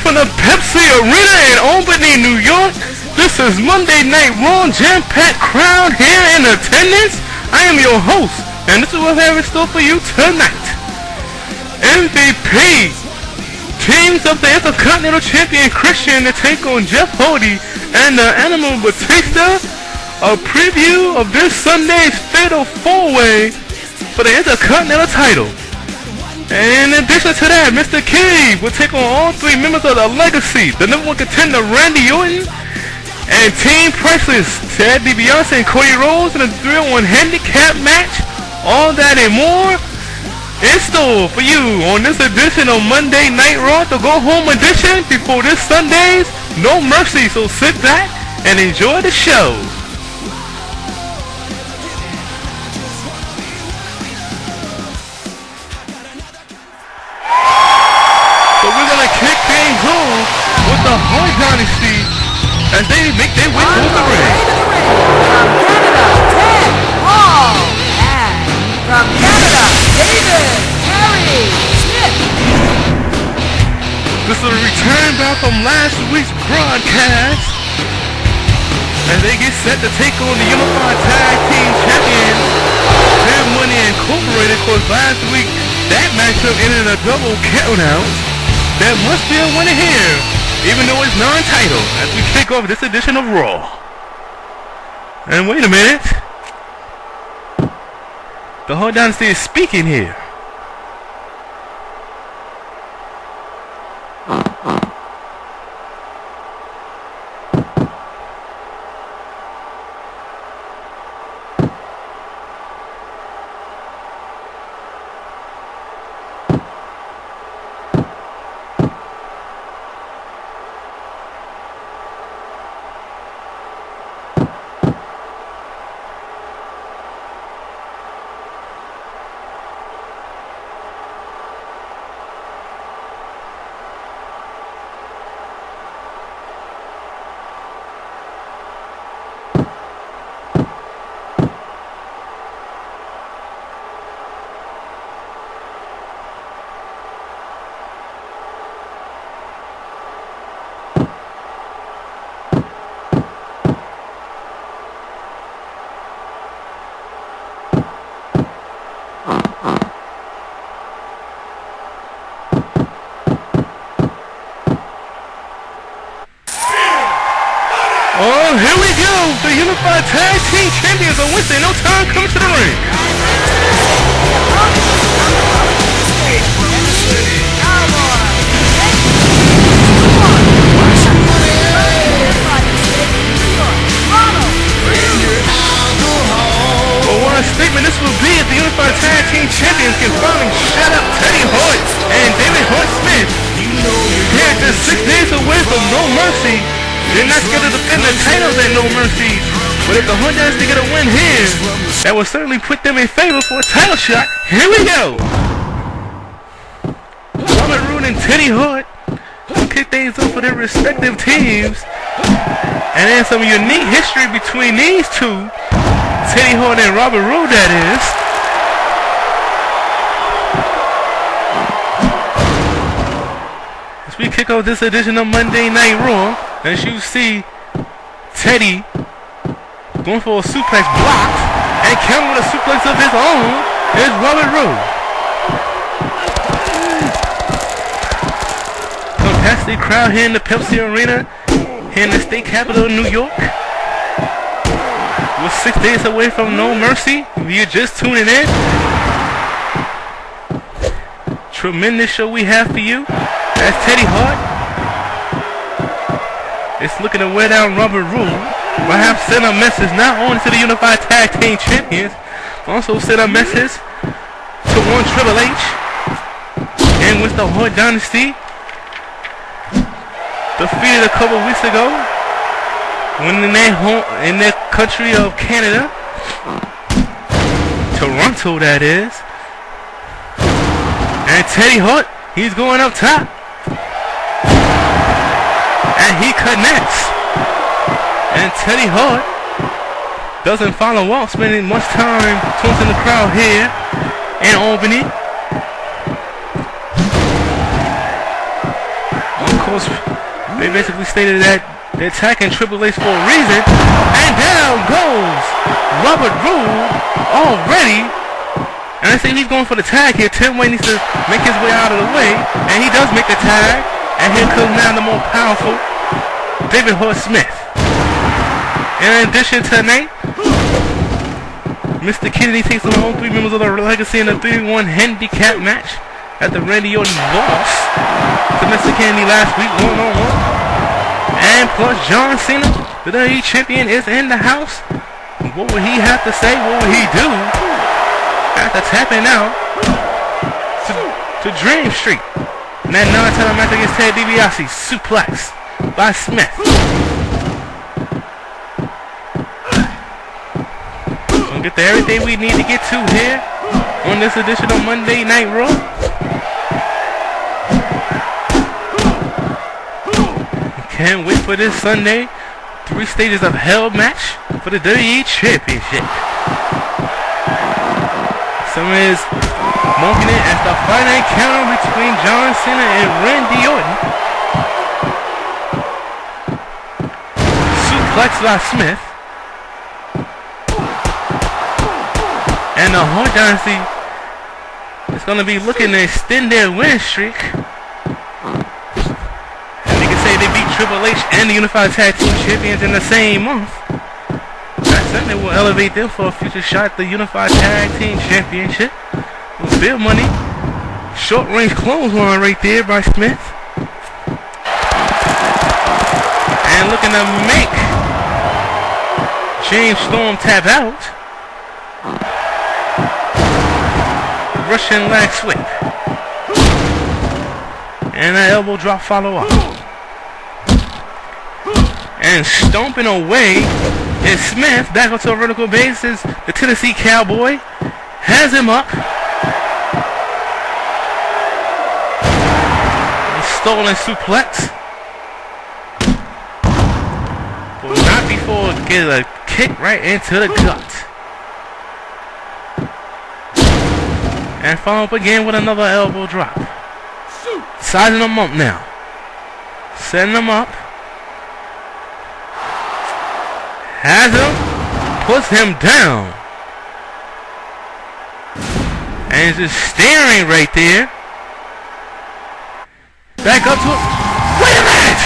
from the Pepsi Arena in Albany, New York. This is Monday Night Raw, jam-packed crowd here in attendance. I am your host, and this is what I have in store for you tonight. MVP teams up the Intercontinental Champion Christian to take on Jeff Hardy and the Animal Batista. A preview of this Sunday's Fatal 4-Way for the Intercontinental title. And in addition to that, Mr. K will take on all three members of the Legacy, the number one contender Randy Orton, and Team Priceless, Ted DiBiase and Cody Rhodes in a 3-on-1 handicap match. All that and more in store for you on this edition of Monday Night Raw, the Go Home edition before this Sunday's No Mercy. So sit back and enjoy the show. Kick things off with the Hart Dynasty as they make their way to the ring. From Canada, Ted and from Canada, David Harry Smith. This is a return back from last week's broadcast as they get set to take on the Unified Tag Team Champions, Big Money Incorporated. Of course, last week that matchup ended in a double countout. There must be a winner here, even though it's non-title, as we kick off this edition of Raw. And wait a minute. The Hart Dynasty is speaking here. Oh, here we go! The Unified Tag Team Champions are Wednesday. No time coming to the ring. Well, what a statement this will be if the Unified Tag Team Champions can finally shut up Teddy Hart and David Hart Smith. Here, just 6 days away from No Mercy. They're not scheduled to defend the titles at No Mercy, but if the Hart Dynasty get a win here, that will certainly put them in favor for a title shot. Here we go! Robert Roode and Teddy Hart kick things up for their respective teams, and then some unique history between these two, Teddy Hart and Robert Roode, that is. As we kick off this edition of Monday Night Raw, as you see, Teddy going for a suplex blocked and counting with a suplex of his own is Robert Roode. Fantastic crowd here in the Pepsi Arena, here in the state capital of New York. We're 6 days away from No Mercy. If you're just tuning in, tremendous show we have for you. That's Teddy Hart. It's looking to wear down Robert Roode. Perhaps send a message not only to the Unified Tag Team Champions, also send a message to one Triple H and with the Hart Dynasty, defeated a couple weeks ago when in their country of Canada, Toronto that is. And Teddy Hart, he's going up top. And he connects. And Teddy Hart doesn't follow up, spending much time taunting the crowd here in Albany. Of They basically stated that they're attacking Triple H for a reason. And down goes Robert Roode already. And I think he's going for the tag here. Tim White needs to make his way out of the way. And he does make the tag. And here comes now the more powerful David Hart Smith. In addition to tonight, Mr. Kennedy takes on all 3 members of the Legacy in a 3-1 handicap match after Randy Orton lost to Mr. Kennedy last week, 1-on-1. And plus John Cena, the WWE Champion, is in the house. What would he have to say? What would he do after tapping out to Dream Street? And that non-title match against Ted DiBiase, suplex by Smith. We'll get to everything we need to get to here on this edition of Monday Night Raw. Can't wait for this Sunday 3 stages of hell match for the WWE Championship. Some is marking it as the final encounter between John Cena and Randy Orton. Suplex by Smith. And the Hart Dynasty is going to be looking to extend their win streak. And they can say they beat Triple H and the Unified Tag Team Champions in the same month. That certainly will elevate them for a future shot at the Unified Tag Team Championship. With big money. Short range clothesline right there by Smith. And looking to make James Storm tap out. Russian leg sweep. And an elbow drop follow up. And stomping away is Smith back onto a vertical basis. The Tennessee Cowboy has him up. Stolen suplex. But not before getting a kick right into the gut. And follow up again with another elbow drop. Sizing him up now. Setting him up. Has him. Puts him down. And he's just staring right there. Back up to it. Wait a minute!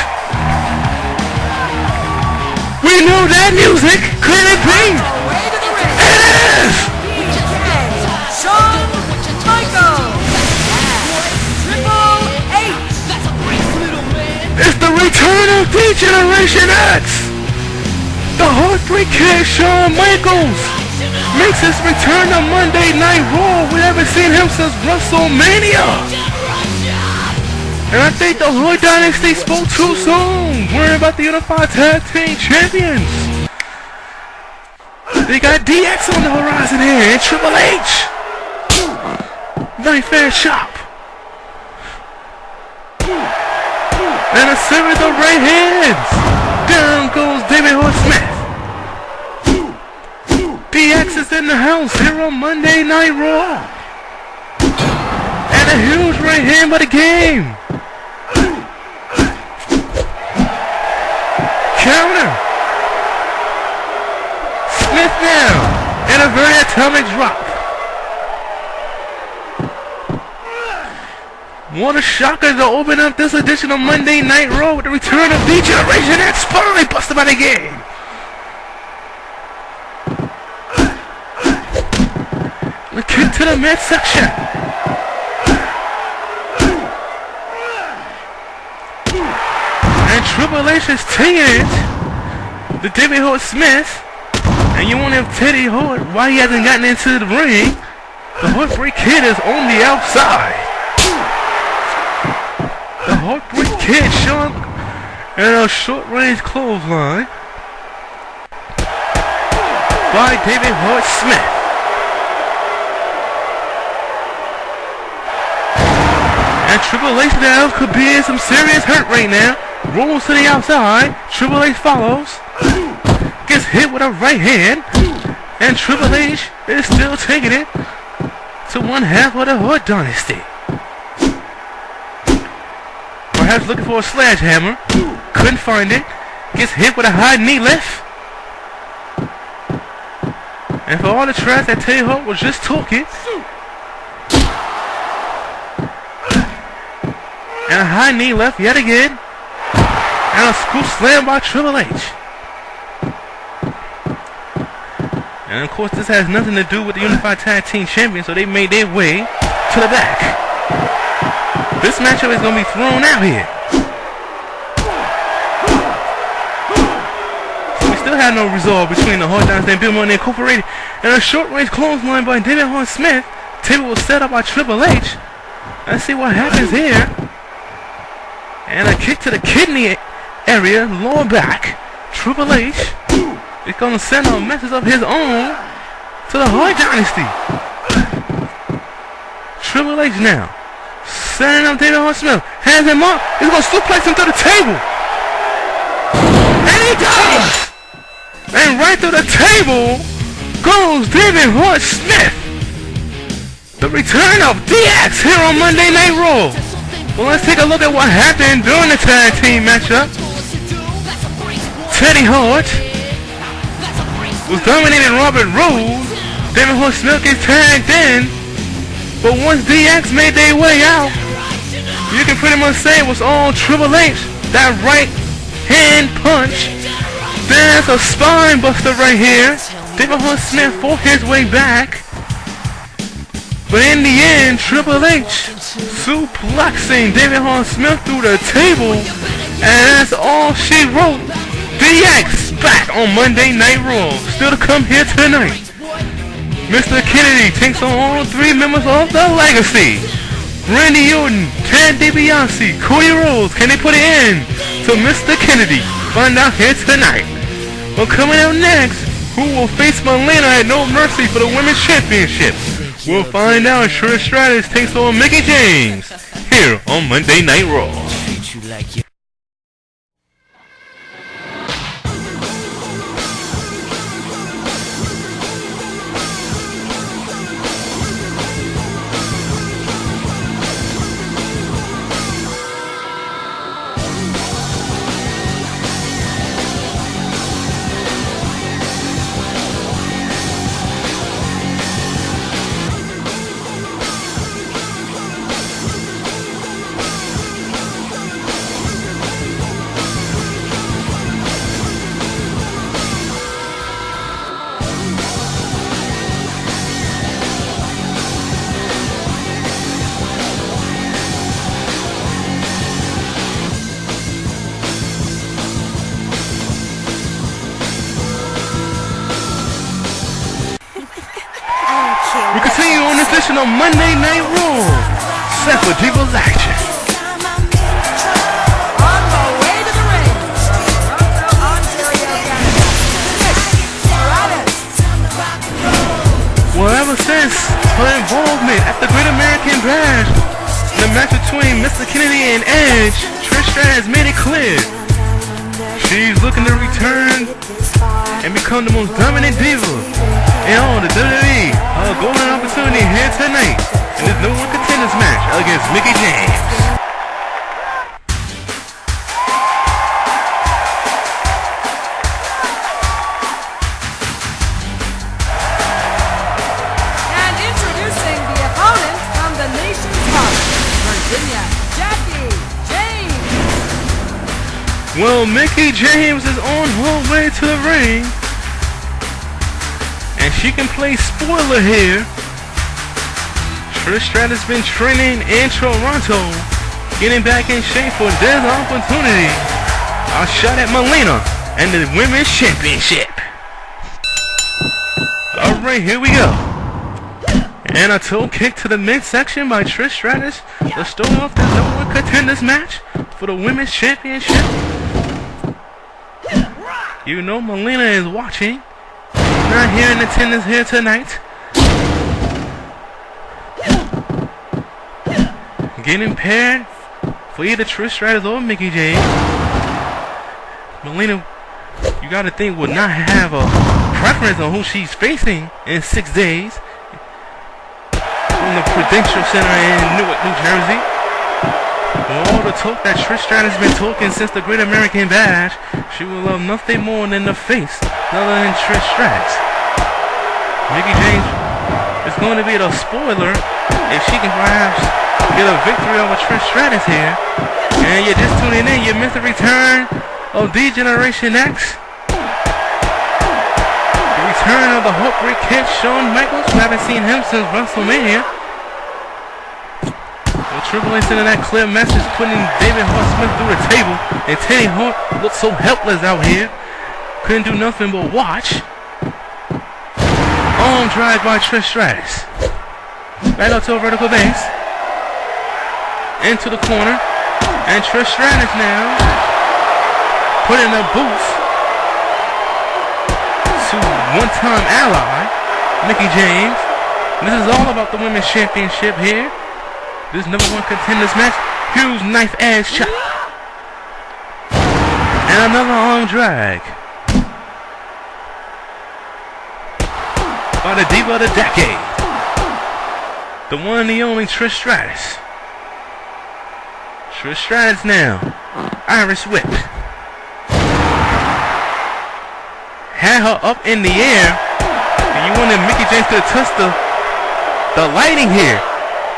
We know that music. Could it be? It is! It's the return of D-Generation X! The Heartbreak Kid Shawn Michaels makes his return to Monday Night Raw. We haven't seen him since WrestleMania. And I think the Hart Dynasty spoke too soon, worrying about the Unified Tag Team Champions. They got DX on the horizon here and Triple H. Very fair shop. And a series of right hands. Down goes David Hart Smith. DX is in the house here on Monday Night Raw. And a huge right hand by the Game. Counter. Smith now. And a very atomic drop. What a shocker to open up this edition of Monday Night Raw with the return of D-Generation X. Spine busted by the Game. The kick to the midsection. And Triple H is taking it to David Hart Smith. And you want to have Teddy Hart, why he hasn't gotten into the ring. The Heartbreak Kid is on the outside. The Heartbreak Kid, Shawn, and a short-range clothesline by David Hart Smith. And Triple H now could be in some serious hurt right now. Rolls to the outside. Triple H follows. Gets hit with a right hand. And Triple H is still taking it to one half of the Hart Dynasty. perhaps looking for a sledgehammer. Couldn't find it. Gets hit with a high knee lift. And for all the trash that Teddy Hart was just talking. And a high knee left yet again. And a screw slam by Triple H. And of course this has nothing to do with the Unified Tag Team Champions, so they made their way to the back. This matchup is going to be thrown out here. So we still have no resolve between the Hart Dynasty and Bill Money Incorporated. And a short range clothesline by David Hart Smith. Table was set up by Triple H. Let's see what happens here. And a kick to the kidney area, lower back. Triple H is going to send a message of his own to the Hart Dynasty. Triple H now setting up David Hart Smith. Hands him up. He's going to suplex him through the table. And he does! And right through the table goes David Hart Smith. The return of DX here on Monday Night Raw. Well, let's take a look at what happened during the tag team matchup. Teddy Hart was dominating Robert Roode. David Hart Smith gets tagged in. But once DX made their way out, you can pretty much say it was all Triple H. That right hand punch. There's a spine buster right here. David Hart Smith fought his way back. But in the end, Triple H suplexing David Hart Smith through the table. And that's all she wrote. DX back on Monday Night Raw. Still to come here tonight. Mr. Kennedy takes on all three members of the Legacy. Randy Orton, Ted DiBiase, Cody Rhodes. Can they put it in to Mr. Kennedy? Find out here tonight. Well, coming up next, who will face Melina at No Mercy for the Women's Championship? We'll find out. Trish Stratus takes on Mickie James here on Monday Night Raw. We continue on this edition of Monday Night Raw. Set for People's Action. On the way to the ring, Toronto, Ontario, Canada, Trish Stratus. Well, ever since her involvement at the Great American Bash, in the match between Mr. Kennedy and Edge, Trish Stratus has made it clear she's looking to return and become the most dominant diva in all the WWE. A golden opportunity here tonight in this No Mercy Contenders match against Mickie James. And introducing the opponent from the nation's heart, Virginia, Jackie James. Well, Mickie James is on her way to the ring. And she can play spoiler here. Trish Stratus has been training in Toronto, getting back in shape for this opportunity. A shot at Melina and the Women's Championship. Alright, here we go. And a toe kick to the midsection by Trish Stratus to start off the No Mercy Contenders match for the Women's Championship. You know Melina is watching. Not here in attendance here tonight. Getting paired for either Trish Stratus or Mickie James. Melina, you gotta think, would not have a preference on who she's facing in 6 days. From the Prudential Center in Newark, New Jersey. All the talk that Trish Stratus has been talking since the Great American Bash, she will love nothing more than the face other than Trish Stratus. Mickie James is going to be the spoiler if she can perhaps get a victory over Trish Stratus here. And you're just tuning in, you missed the return of D-Generation X. The return of the Heartbreak Kid, Shawn Michaels. We haven't seen him since WrestleMania. Well, Triple H sending that clear message, putting David Hart Smith through the table. And Teddy Hart looked so helpless out here. Couldn't do nothing but watch. Arm drive by Trish Stratus. Back up to a vertical base. Into the corner. And Trish Stratus now putting a boost to one-time ally Mickie James. This is all about the Women's Championship here. This #1 Contenders match. Huge knife edge shot. And another arm drag by the Diva of the Decade. The one and the only Trish Stratus. Trish Stratus now. Irish whip. Had her up in the air. And you wanted Mickie James to touch the lighting here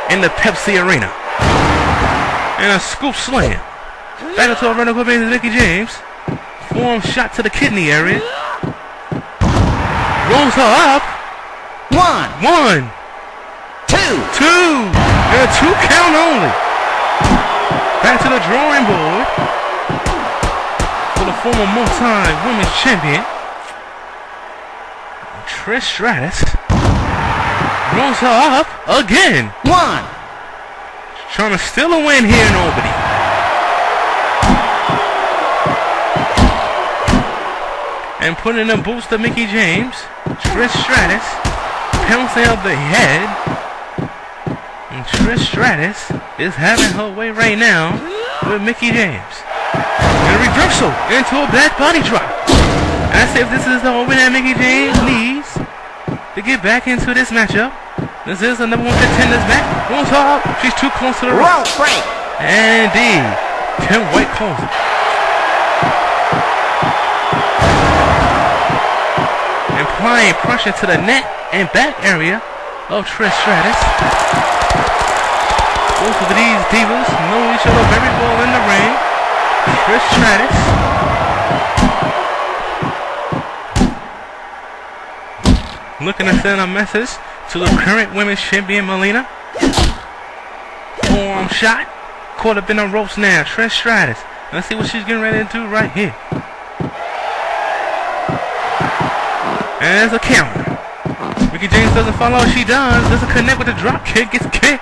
in the Pepsi Arena. And a scoop slam. Back into a vertical base is Mickie James. Forearm shot to the kidney area. Rolls her up. One. Two. And a 2 count only. Back to the drawing board for the former multi-women's champion. Trish Stratus rolls her up again. Trying to steal a win here in Albany. And putting a boost to Mickie James. Trish Stratus pouncing up the head. And Trish Stratus is having her way right now with Mickie James. And a reversal into a back body drop. As if this is the open that Mickie James needs to get back into this matchup. This is the #1 Contenders match. Rolls her up. She's too close to the rope. And indeed, Tim White calls it. Applying pressure to the neck and back area of Trish Stratus. Both of these divas know each other very well in the ring. Trish Stratus looking to send a message to the current women's champion Melina. Forearm shot. Caught up in the ropes now. Trish Stratus. Let's see what she's getting ready to do right here. And there's a counter. Mickie James doesn't follow. She does. Doesn't connect with the drop kick. Gets kicked.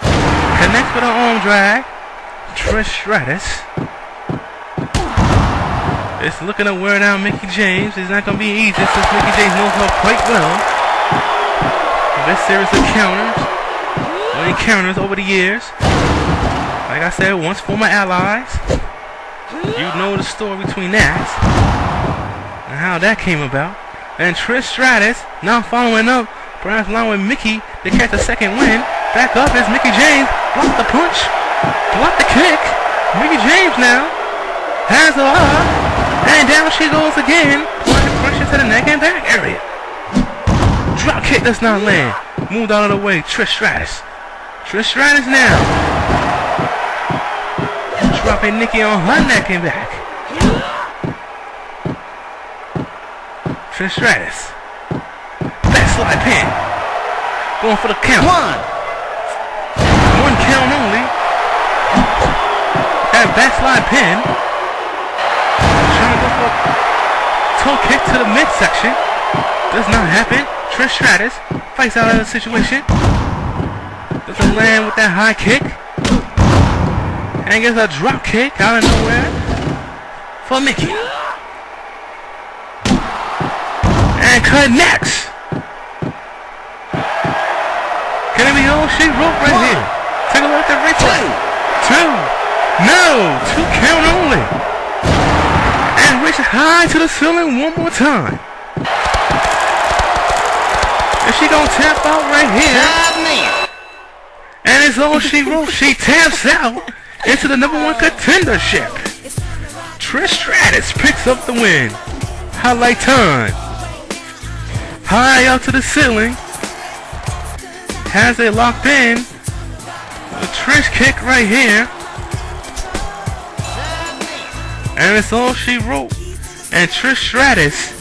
Connects with an arm drag. Trish Stratus is looking to wear down Mickie James. It's not going to be easy since Mickie James knows her quite well. This series of encounters over the years. Like I said, once former allies. You know the story between that and how that came about. And Trish Stratus now following up, perhaps allowing Mickie to catch a second win. Back up is Mickie James. Block the punch. Block the kick. Mickie James now has her up. And down she goes again. Applying pressure to the neck and back area. Drop kick does not land. Moved out of the way. Trish Stratus. Trish Stratus now dropping Nikki on her neck and back. Trish Stratus. Backslide pin. Going for the count. One count only. That backslide pin. Trying to go for a toe kick to the midsection. Does not happen. Trish Stratus fights out of the situation. Doesn't land with that high kick. And gets a drop kick out of nowhere for Mickie. And connects. Can it be all she wrote right here? Take a look at the replay. Two. No. 2 count only. And reach high to the ceiling one more time. Is she gonna tap out right here? And it's all she wrote. She taps out into the #1 contendership. Trish Stratus picks up the win. Highlight time. High up to the ceiling. Has it locked in. A Trish kick right here. And it's all she wrote. And Trish Stratus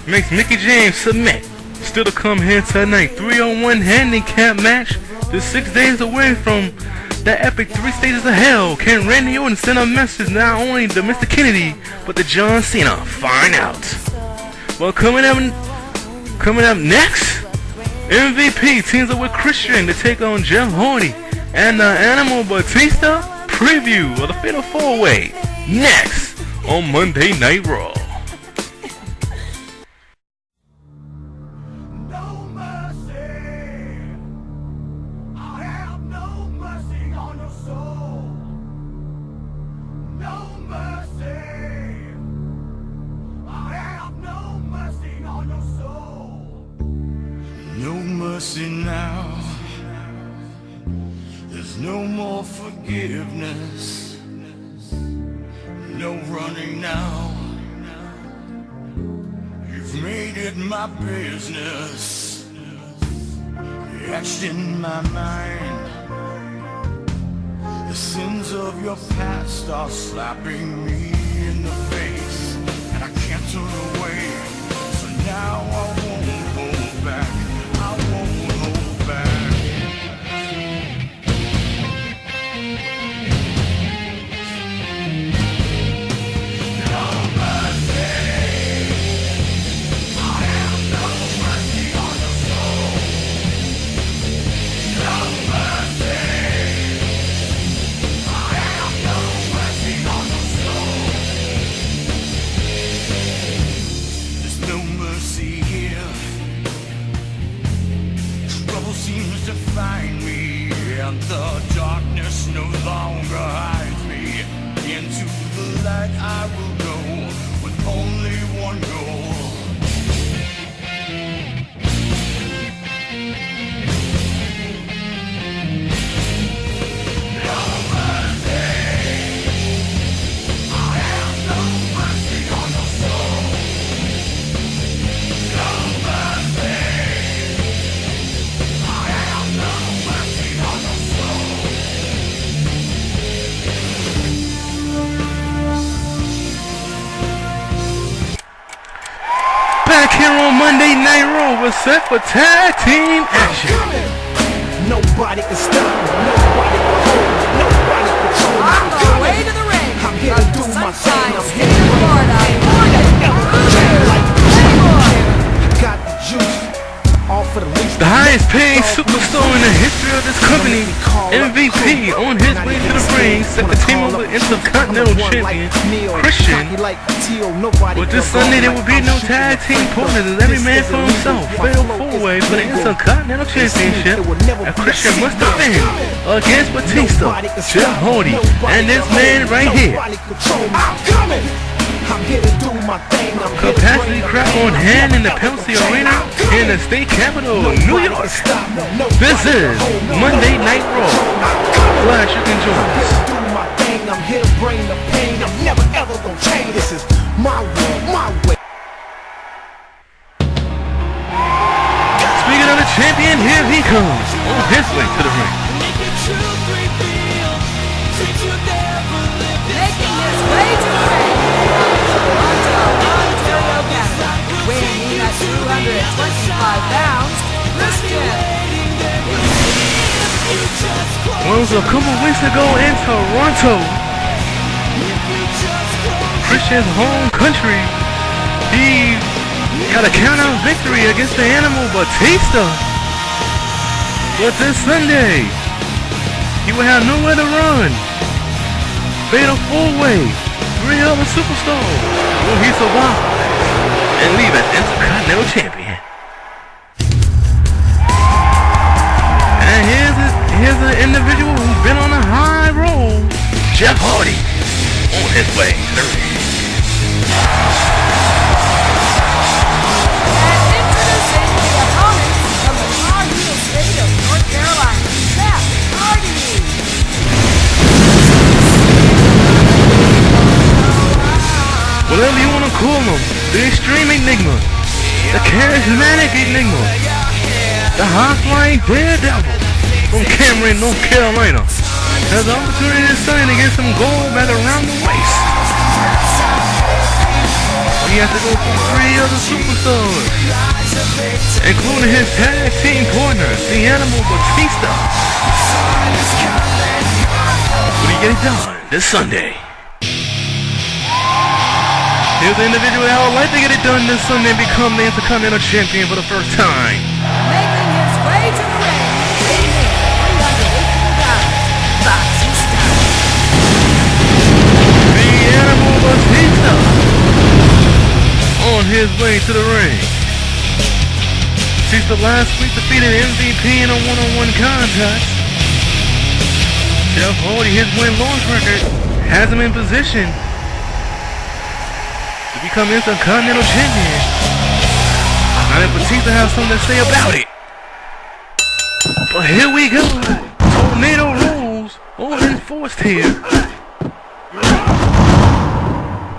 makes Mickie James submit. Still to come here tonight. 3-on-1 handicap match. Just 6 days away from that epic 3 stages of hell. Can Randy Orton send a message not only to Mr. Kennedy, but to John Cena? Find out. Well, coming up next, MVP teams up with Christian to take on Jeff Hardy and the Animal Batista. Preview of the Fatal 4-Way next on Monday Night Raw. Now there's no more forgiveness, no running now. You've made it my business, etched in my mind. The sins of your past are slapping me in the face, and I can't turn away. So now I won't hold back. I won't hold back. No mercy. I have no mercy on your soul. No mercy. I have no mercy on your soul. There's no mercy here. Trouble seems to find me, and the darkness no longer hides me. Into the light I will go, with only one goal. No mercy. I have no mercy on your soul. No mercy. Back here on Monday Night Raw, we're set for tag team action. Nobody can stop me, nobody can hold me, nobody can control me. On the way to the ring, I'm here to do my thing, I'm here State to of Florida, I got the juice, all for the least. The highest paid superstar in the history of this company, MVP, on his way to the ring, set the team up with Intercontinental Champion Christian. But this Sunday there will be no tag team partners, as every man for himself. Fatal 4-Way for the Intercontinental Championship, and Christian must defend against Batista, Jeff Hardy, and this man right here. I'm here to do my thing. Capacity crowd on hand in the Pepsi Arena in the state capital of New York. This is Monday Night Raw. Glad you can join us. I'm here to bring the pain. I'm never ever gonna change. This is my world, my way. Speaking of the champion, here he comes on his way to the ring. making his way to the ring from Toronto, Ontario, Canada, weighing in at 225 pounds, Christian. Well, it was a couple weeks ago in Toronto, Christian's home country. He got a count-out victory against the Animal Batista. But this Sunday, he will have nowhere to run. Fatal 4-Way, 3 other superstars. Will he survive and leave as Intercontinental Champion? And here's an individual who's been on a high roll, Jeff Hardy, on his way to the ring. And introducing the opponent from the Tar Heel State of North Carolina, Jeff Hardy. whatever you want to call him, the Extreme Enigma, the Charismatic Enigma, the High-Flying Daredevil from Cameron, North Carolina, has the opportunity this Sunday to get some gold back around the waist. He has to go through 3 other superstars, including his tag team partner, the Animal Batista. Will he get it done this Sunday? Here's the individual that would like to get it done this Sunday and become the Intercontinental Champion for the first time. Making his way to the ring, weighing in at 318 pounds, Batista. The Animal Batista on his way to the ring. Batista last week defeated MVP in a one-on-one contest. Jeff Hardy, his win-loss record, has him in position to become Intercontinental Champion. Now that Batista has something to say about it. But here we go. Tornado rules all enforced here.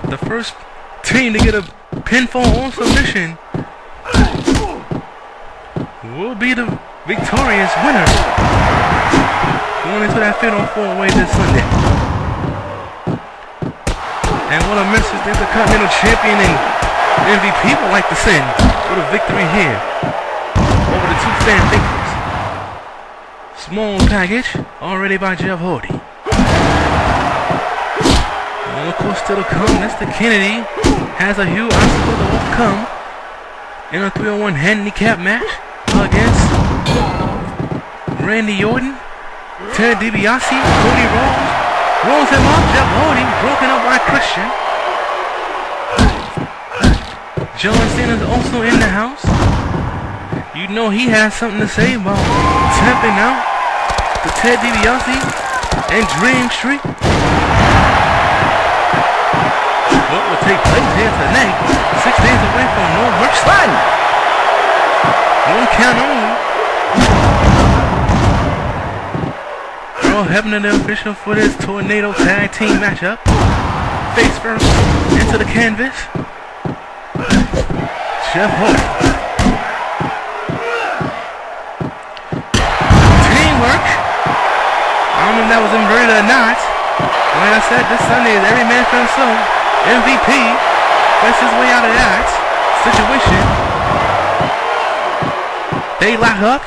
The first team to get a pinfall on submission will be the victorious winner going into that fatal 4-way this Sunday. And what a message the Intercontinental Champion and MVP would like to send for the victory here over the 2 fan favorites. Small package already by Jeff Hardy. And of course still to come, Mr. Kennedy has a huge obstacle to overcome in a 3-on-1 handicap match against Randy Orton, Ted DiBiase, Cody Rhodes. Rolls him up, Jeff Hardy, broken up by Christian. John Cena's also in the house. You know he has something to say about tapping out to Ted DiBiase and Dream Street. What will take place here tonight, 6 days away from No Mercy. One count only. Earl Hebner, the official for this Tornado Tag Team matchup. Face first into the canvas. Jeff Hardy. Teamwork. I don't know if that was inverted or not. Like I said, this Sunday is every man for himself. MVP fights his way out of that situation. They lock up.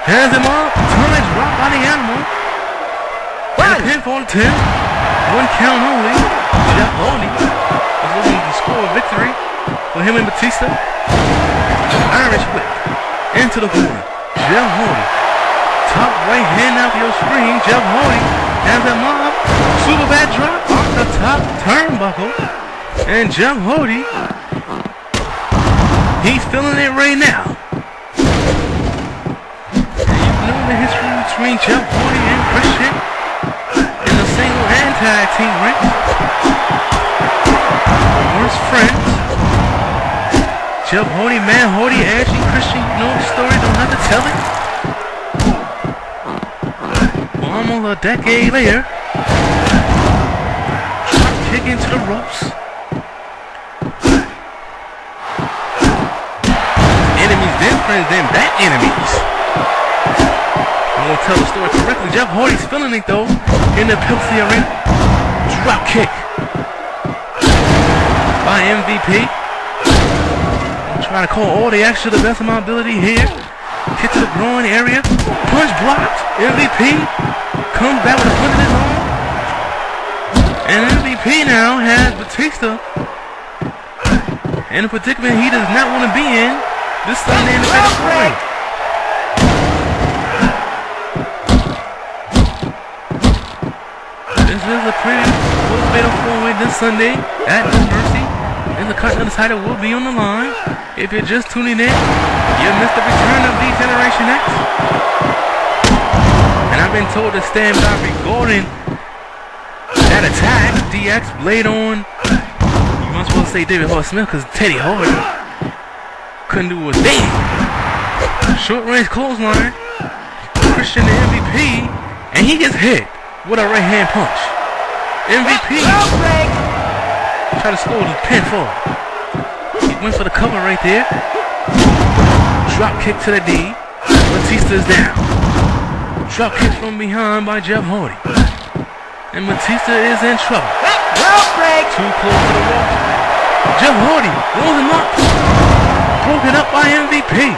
Hands him up. Tonnage dropped by the Animal. And a pinfall to 10. 1 count only. Jeff Hardy is looking to score a victory for him and Batista. Irish whip into the corner. Jeff Hardy. Top right hand out your screen. Jeff Hardy has him up. Super bad drop off the top turnbuckle. And Jeff Hardy, he's feeling it right now. And you know the history between Jeff Hardy and Christian in the single and tag team ring. Worst friends. Jeff Hardy, Man Hardy, Edge, and Christian, you know the story, don't have to tell it. Well, almost a decade later, drop kick into the ropes. Enemies then friends, then back enemies. I'm gonna tell the story correctly. Jeff Hardy's feeling it though in the Pepsi Arena. Drop kick by MVP. I'm trying to call all the action to the best of my ability here. Kick to the groin area. Punch blocked. MVP comes back with a punch in his arm. And MVP now has Batista in a predicament he does not want to be in this Sunday in the Fatal 4-Way. This is a pretty full Fatal 4-Way this Sunday at No Mercy. And the Intercontinental title will be on the line. If you're just tuning in, you missed the return of the Generation X. And I've been told to stand by regarding that attack. DX laid on, you might supposed to say David Hart Smith because Teddy Hart couldn't do a thing. Short range clothesline. Christian the MVP, and he gets hit with a right hand punch. MVP try to score the pinfall. He went for the cover right there. Drop kick to the D. Batista's down. Drop kick from behind by Jeff Hardy. And Batista is in trouble. Too close to the wall. Jeff Hardy rolls him up. Broken up by MVP.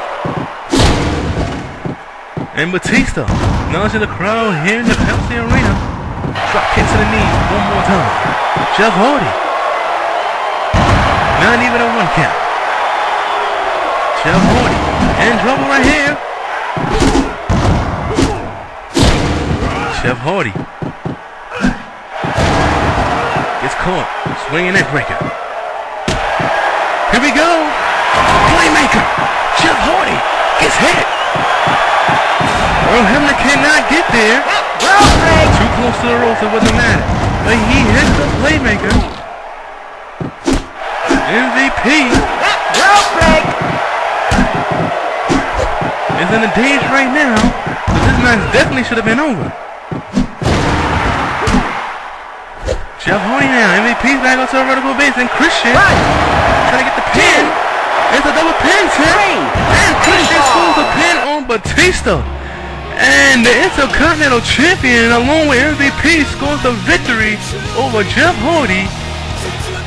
And Batista nudging the crowd here in the Pepsi Arena. Drop kick to the knee one more time. Jeff Hardy. Not even a 1 count. Jeff Hardy in trouble right here. Jeff Hardy gets caught swinging that breaker. Here we go. Playmaker. Jeff Hardy gets hit. Earl Hebner cannot get there. Too close to the ropes, it wouldn't matter. But he hits the playmaker. MVP is in the daze right now. But this match definitely should have been over. Jeff Hardy now. MVP's back onto a vertical base. And Christian trying to get the pin. It's a double pin, Tim. And Christian scores the pin on Batista. And the Intercontinental Champion, along with MVP, scores the victory over Jeff Hardy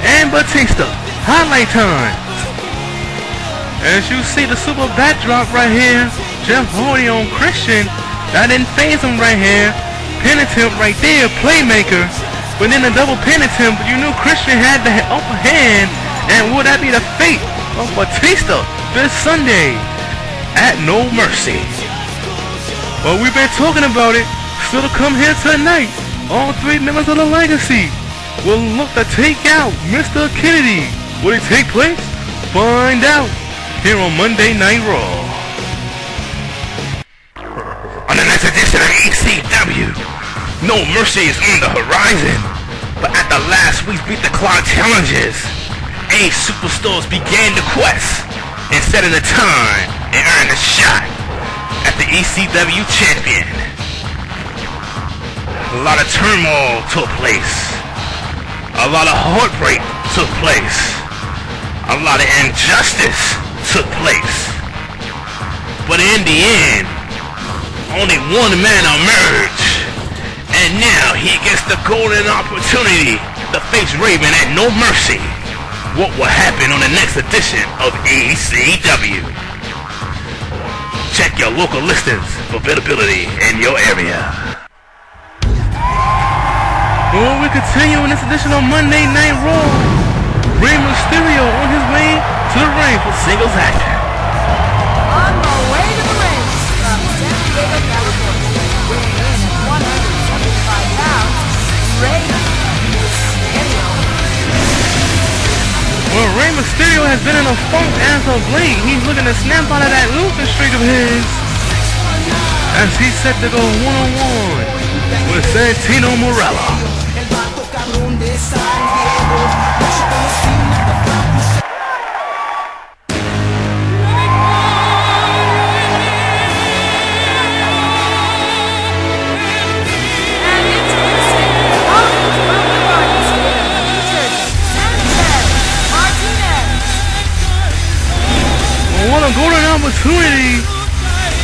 and Batista. Highlight time. As you see the super backdrop right here, Jeff Hardy on Christian. That didn't phase him right here. Pin attempt right there, playmaker. But then the double pin attempt, you knew Christian had the upper hand. And would that be the fate of Batista this Sunday at No Mercy? Well, we've been talking about it. Still to come here tonight. All 3 members of the Legacy will look to take out Mr. Kennedy. Will it take place? Find out here on Monday Night Raw. On the next edition of ECW, No Mercy is on the horizon. But at the last week's Beat the Clock challenges, A superstars began the quest and set in the time and earned a shot at the ECW champion. A lot of turmoil took place. A lot of heartbreak took place. A lot of injustice took place. But in the end, only one man emerged. And now he gets the golden opportunity to face Raven at No Mercy. What will happen on the next edition of ECW? Check your local listings for availability in your area. Well, we continue in this edition of Monday Night Raw. Rey Mysterio on his way to the ring for singles action. On the way to the ring from San Diego, California, weighing in at 175 pounds, Rey Mysterio. Well, Rey Mysterio has been in a funk as of late. He's looking to snap out of that losing streak of his as he's set to go one-on-one with Santino Marella. What a golden opportunity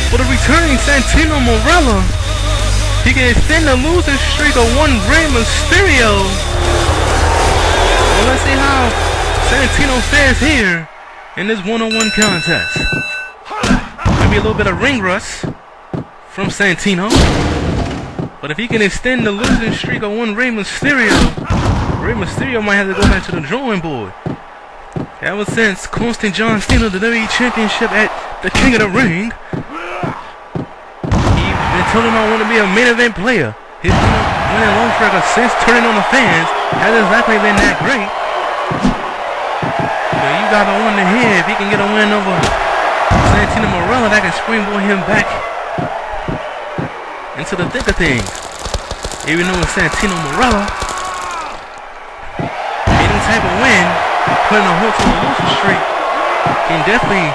for the returning Santino Marella. He can extend the losing streak of one Rey Mysterio. Well, let's see how Santino fares here in this one-on-one contest. Maybe a little bit of ring rust from Santino. But if he can extend the losing streak of one Rey Mysterio might have to go back to the drawing board. Ever since Constant John Cena, the WWE Championship at the King of the Ring, he's been told him I want to be a main event player. His winning loss record since turning on the fans hasn't exactly been that great. So you got to wonder here if he can get a win over Santino Marella that can springboard him back into the thick of things. Even though it's Santino Marella, any type of win, putting a halt to the losing streak can definitely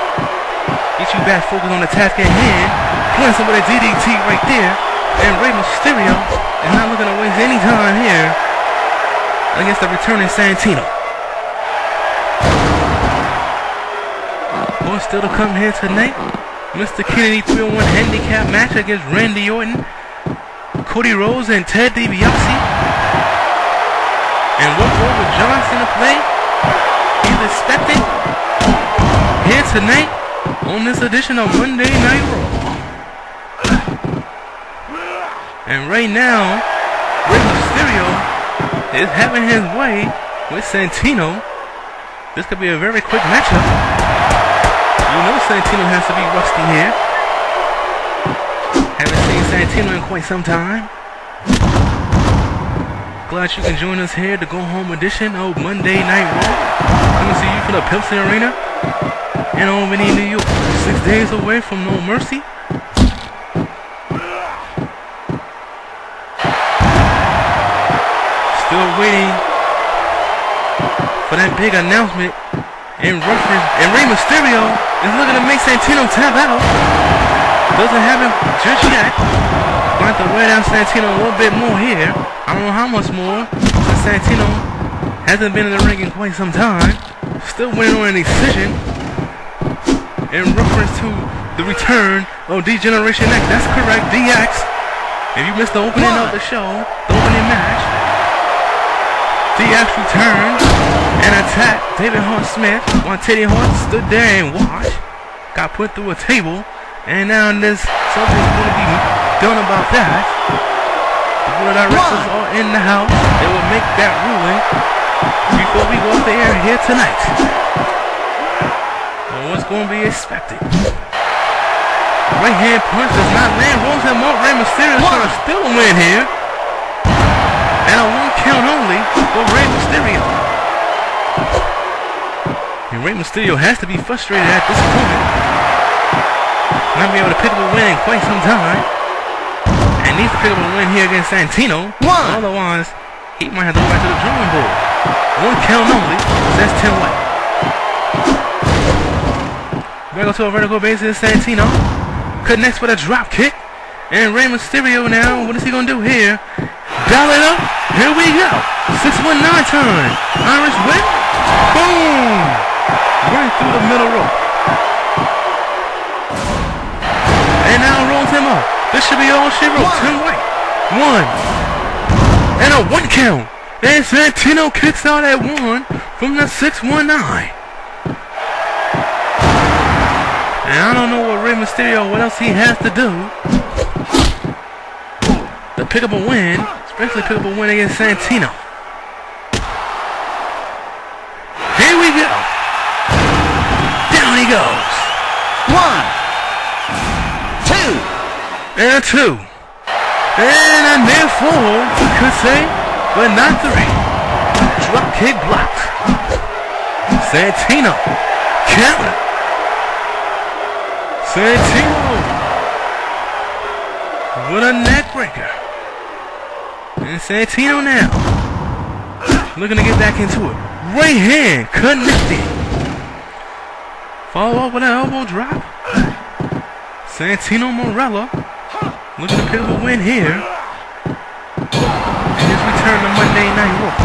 get you back focused on the task at hand. Playing some of the DDT right there. And Rey Mysterio is not looking to waste any time here against the returning Santino. still to come here tonight. Mr. Kennedy 3-on-1 handicap match against Randy Orton, Cody Rhodes, and Ted DiBiase. And what role with Johnson to play? He's expected here tonight on this edition of Monday Night Raw. And right now, Rey Mysterio is having his way with Santino. This could be a very quick matchup. You know Santino has to be rusty here. Haven't seen Santino in quite some time. Glad you can join us here to go home edition of Monday Night Raw. Coming to you from the Pepsi Arena in Albany, New York. 6 days away from No Mercy. Still waiting for that big announcement in reference. And Rey Mysterio is looking to make Santino tap out. Doesn't happen just yet. Going to wear down Santino a little bit more here. I don't know how much more, since Santino hasn't been in the ring in quite some time. Still waiting on a decision in reference to the return of D-Generation X. That's correct, DX. If you missed the opening of the show, the opening match, DX returned and attacked David Hart Smith while Teddy Hart stood there and watched. Got put through a table, and now there's something going to be done about that. The board of directors are in the house. They will make that ruling before we go off the air here tonight. Well, what's going to be expected? Right hand punch does not land. Rolls him up. Rey Mysterio is trying to steal a win here. And a 1 count only for Rey Mysterio. And Rey Mysterio has to be frustrated at this point. Not be able to pick up a win in quite some time. And needs to pick up a win here against Santino. Otherwise, he might have to go back to the drawing board. 1 count only. That's 10 white. Back up to a vertical basis. Santino connects with a drop kick. And Rey Mysterio now, what is he going to do here? Dial it up. Here we go. 619 time. Irish whip. Boom. Right through the middle rope. And now rolls him up. This should be all she wrote. 10 white. 1. And a 1 count. And Santino kicks out at 1 from the 619. And I don't know what Rey Mysterio, what else he has to do to pick up a win, especially pick up a win against Santino. Here we go. Down he goes. 1, 2, and 2. And a near fall, you could say, but not 3. Drop kick blocked. Santino counter. Santino with a neck breaker. And Santino now looking to get back into it. Right hand connected. Follow up with an elbow drop. Santino Morella looking to pick up a win here. And his return to Monday Night Raw.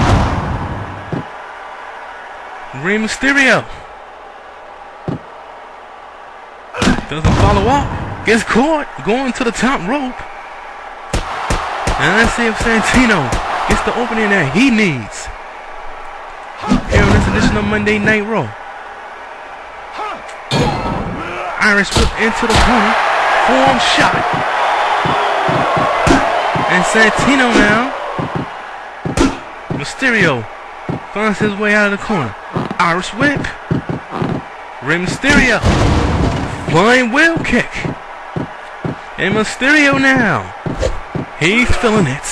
Rey Mysterio doesn't follow up. Gets caught going to the top rope. And let's see if Santino gets the opening that he needs here on this edition of Monday Night Raw. Irish whip into the corner. Forearm shot. And Santino now. Mysterio finds his way out of the corner. Irish whip. Rey Mysterio. Flying wheel kick. And Mysterio now. He's feeling it.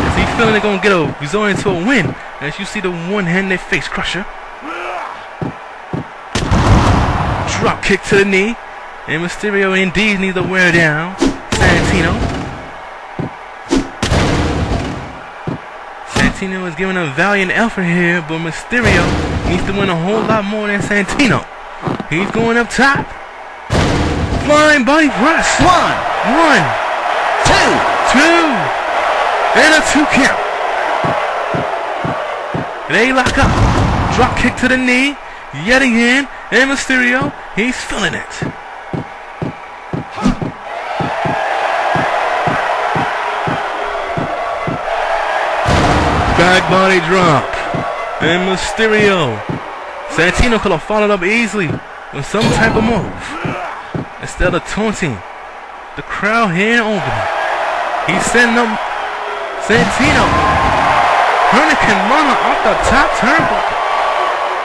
Is he feeling it gonna get a result into a win? As you see the one-handed face crusher. Drop kick to the knee. And Mysterio indeed needs to wear down Santino. Santino is giving a valiant effort here, but Mysterio needs to win a whole lot more than Santino. He's going up top. Flying body press. 1, 2, and a 2 count. They lock up. Drop kick to the knee. Yet again. And Mysterio, he's feeling it. Back body drop. And Mysterio. Santino could have followed up easily with some type of move. Instead of taunting the crowd here in Albany. He's sending up Santino. Hurricane Rana off the top turnbuckle.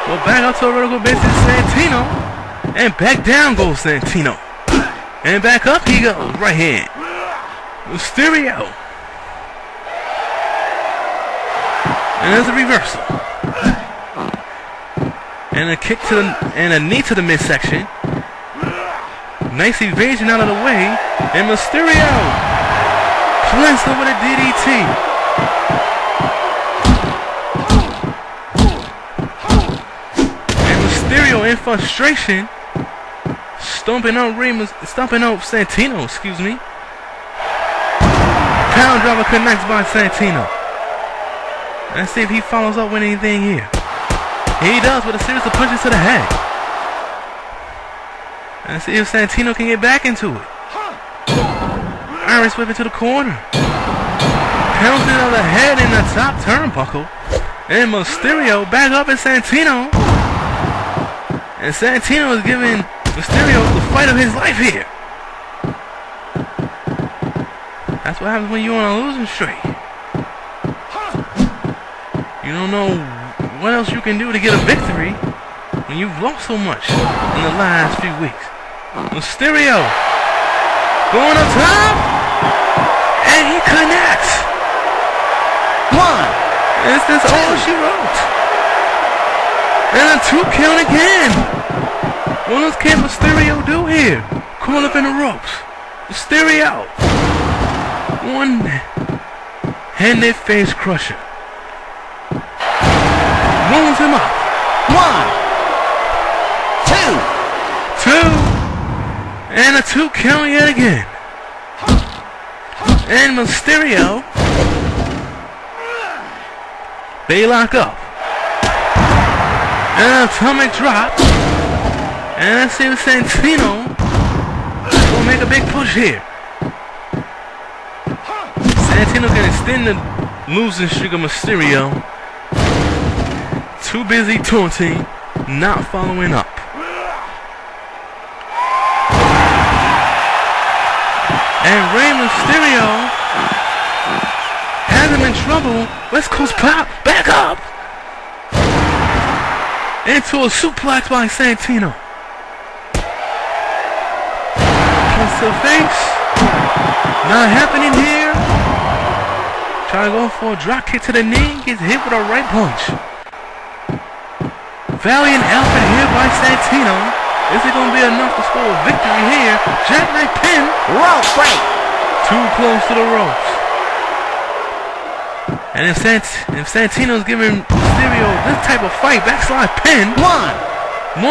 Well, back up to a vertical basis, Santino. And back down goes Santino. And back up he goes, right hand. Mysterio. And there's a reversal. And a kick to the, and a knee to the midsection. Nice evasion out of the way. And Mysterio plants over the DDT. And Mysterio in frustration stomping out Santino, excuse me. Pound driver connects by Santino. Let's see if he follows up with anything here. He does with a series of punches to the head. Let's see if Santino can get back into it. Irish whip into the corner. Pounds it on the head in the top turnbuckle. And Mysterio back up at Santino. And Santino is giving Mysterio the fight of his life here. That's what happens when you're on a losing streak. You don't know what else you can do to get a victory when you've lost so much in the last few weeks. Mysterio going up top, and he connects. One. Is this all she wrote? And a 2 count again. What else can Mysterio do here? Caught up in the ropes. Mysterio. One-handed face crusher. Rolls him up. 1, 2. And a 2 count yet again. And Mysterio. They lock up. And an atomic drop. And let's see if Santino will make a big push here. Santino can extend the losing streak of Mysterio. Too busy taunting, not following up. And Rey Mysterio has him in trouble. West Coast pop, back up. Into a suplex by Santino. Plus to the face. Not happening here. Trying to go for a drop kick to the knee. Gets hit with a right punch. Valiant effort here by Santino. Is it going to be enough to score a victory here? Jackknife pin. Rope break. Too close to the ropes. And if Santino's giving Mysterio this type of fight, backslide pin. 1, 2.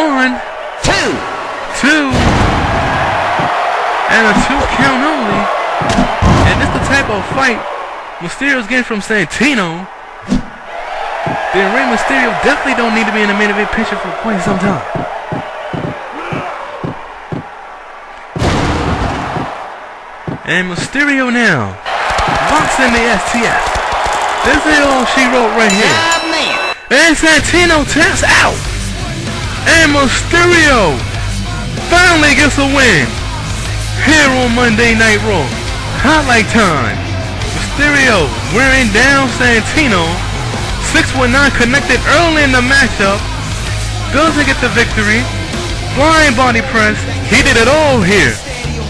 And a 2 count only. And this the type of fight Mysterio's getting from Santino. Then Rey Mysterio definitely don't need to be in the main event picture for quite some time. And Mysterio now locks in the STF. This is all she wrote right here. And Santino taps out. And Mysterio finally gets a win here on Monday Night Raw. Highlight time. Mysterio wearing down Santino. 619 connected early in the matchup. Doesn't get the victory. Flying body press. He did it all here.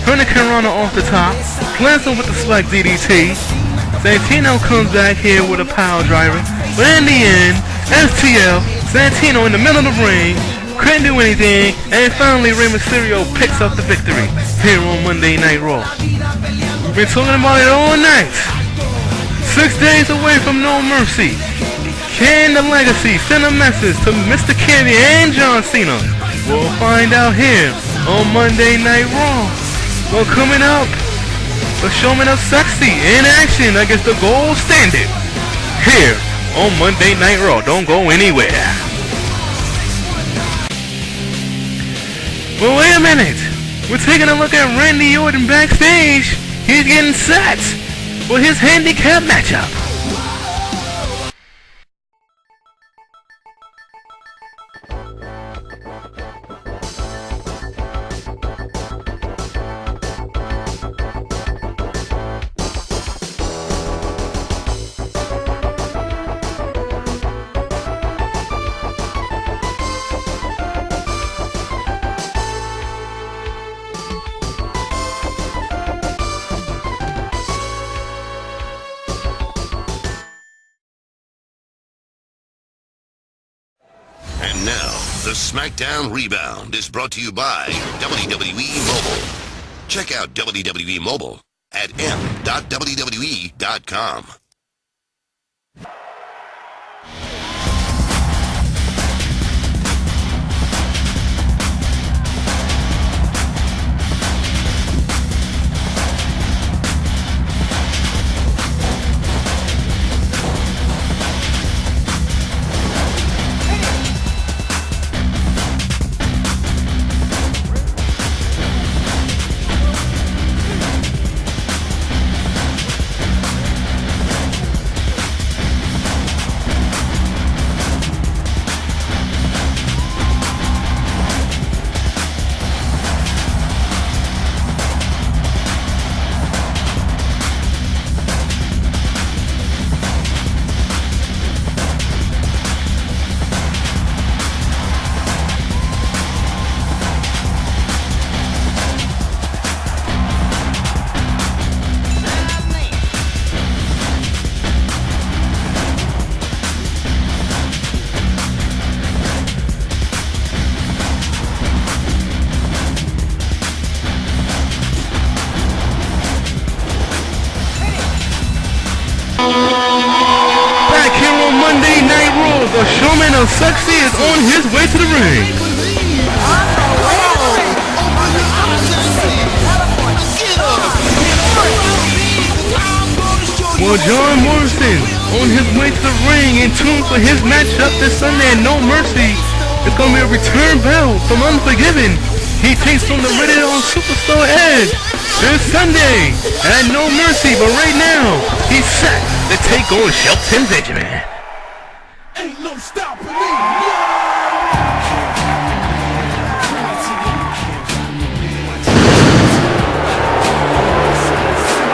Hurricane Rana off the top. Plants him with the spike DDT. Santino comes back here with a power driver. But in the end, STF, Santino in the middle of the ring. Couldn't do anything. And finally Rey Mysterio picks up the victory here on Monday Night Raw. We've been talking about it all night. 6 days away from No Mercy. Can the Legacy send a message to Mr. Kennedy and John Cena? We'll find out here on Monday Night Raw. Well, coming up, the Showman of Sexy in action against the Gold Standard here on Monday Night Raw. Don't go anywhere. Well, wait a minute. We're taking a look at Randy Orton backstage. He's getting set for his handicap matchup. And now, the SmackDown Rebound is brought to you by WWE Mobile. Check out WWE Mobile at m.wwe.com. The showman of sexy is on his way to the ring. Well, John Morrison on his way to the ring in tune for his matchup this Sunday at No Mercy. It's going to be a return bout from Unforgiven. He takes on the Reddit on Superstar Edge this Sunday at No Mercy. But right now, he's set to take on Shelton Benjamin. Ain't no stopping me.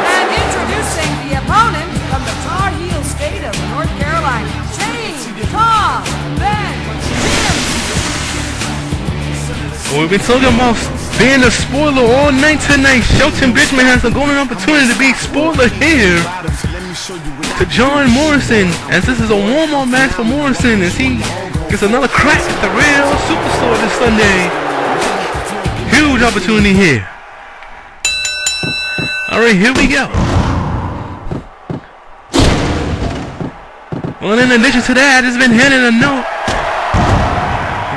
And introducing the opponent from the Tar Heel state of North Carolina, Well, we've been talking about being a spoiler all night tonight. Shelton Benjamin has a golden opportunity to be spoiler here to John Morrison, as this is a warm-up match for Morrison as he gets another crack at the real superstar this Sunday. Huge opportunity here. Alright, here we go. Well, in addition to that, it's been handed a note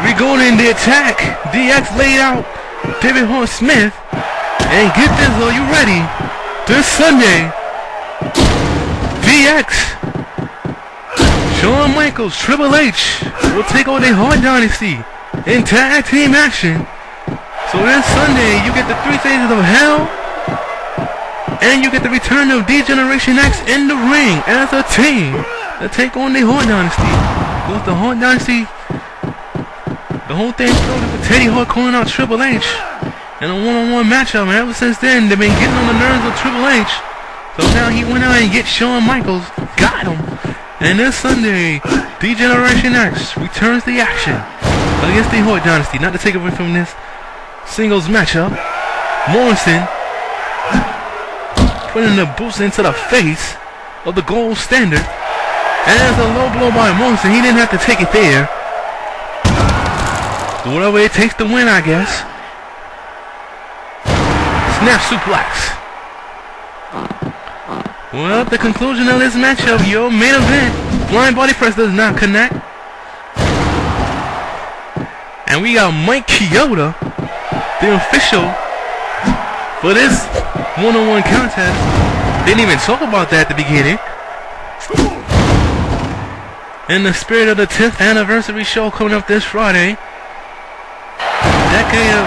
regarding the attack. DX laid out David Hart Smith. And get this, are you ready? This Sunday, DX, Shawn Michaels, Triple H will take on the Hart Dynasty in tag team action. So this Sunday, you get the 3 Phases of Hell, and you get the return of D-Generation X in the ring as a team to take on the Hart Dynasty. With the Hart Dynasty, the whole thing started with Teddy Hart calling out Triple H in a one-on-one matchup, and ever since then, they've been getting on the nerves of Triple H. So now he went out and get Shawn Michaels, got him. And this Sunday, D-Generation X returns the action against the Hart Dynasty. Not to take away from this singles matchup, Morrison putting the boots into the face of the gold standard. And as a low blow by Morrison, he didn't have to take it there. Whatever it takes to win, I guess. Snap suplex. Well, at the conclusion of this matchup, your main event, flying body press does not connect. And we got Mike Chioda, the official for this one-on-one contest. Didn't even talk about that at the beginning. In the spirit of the 10th anniversary show coming up this Friday, decade of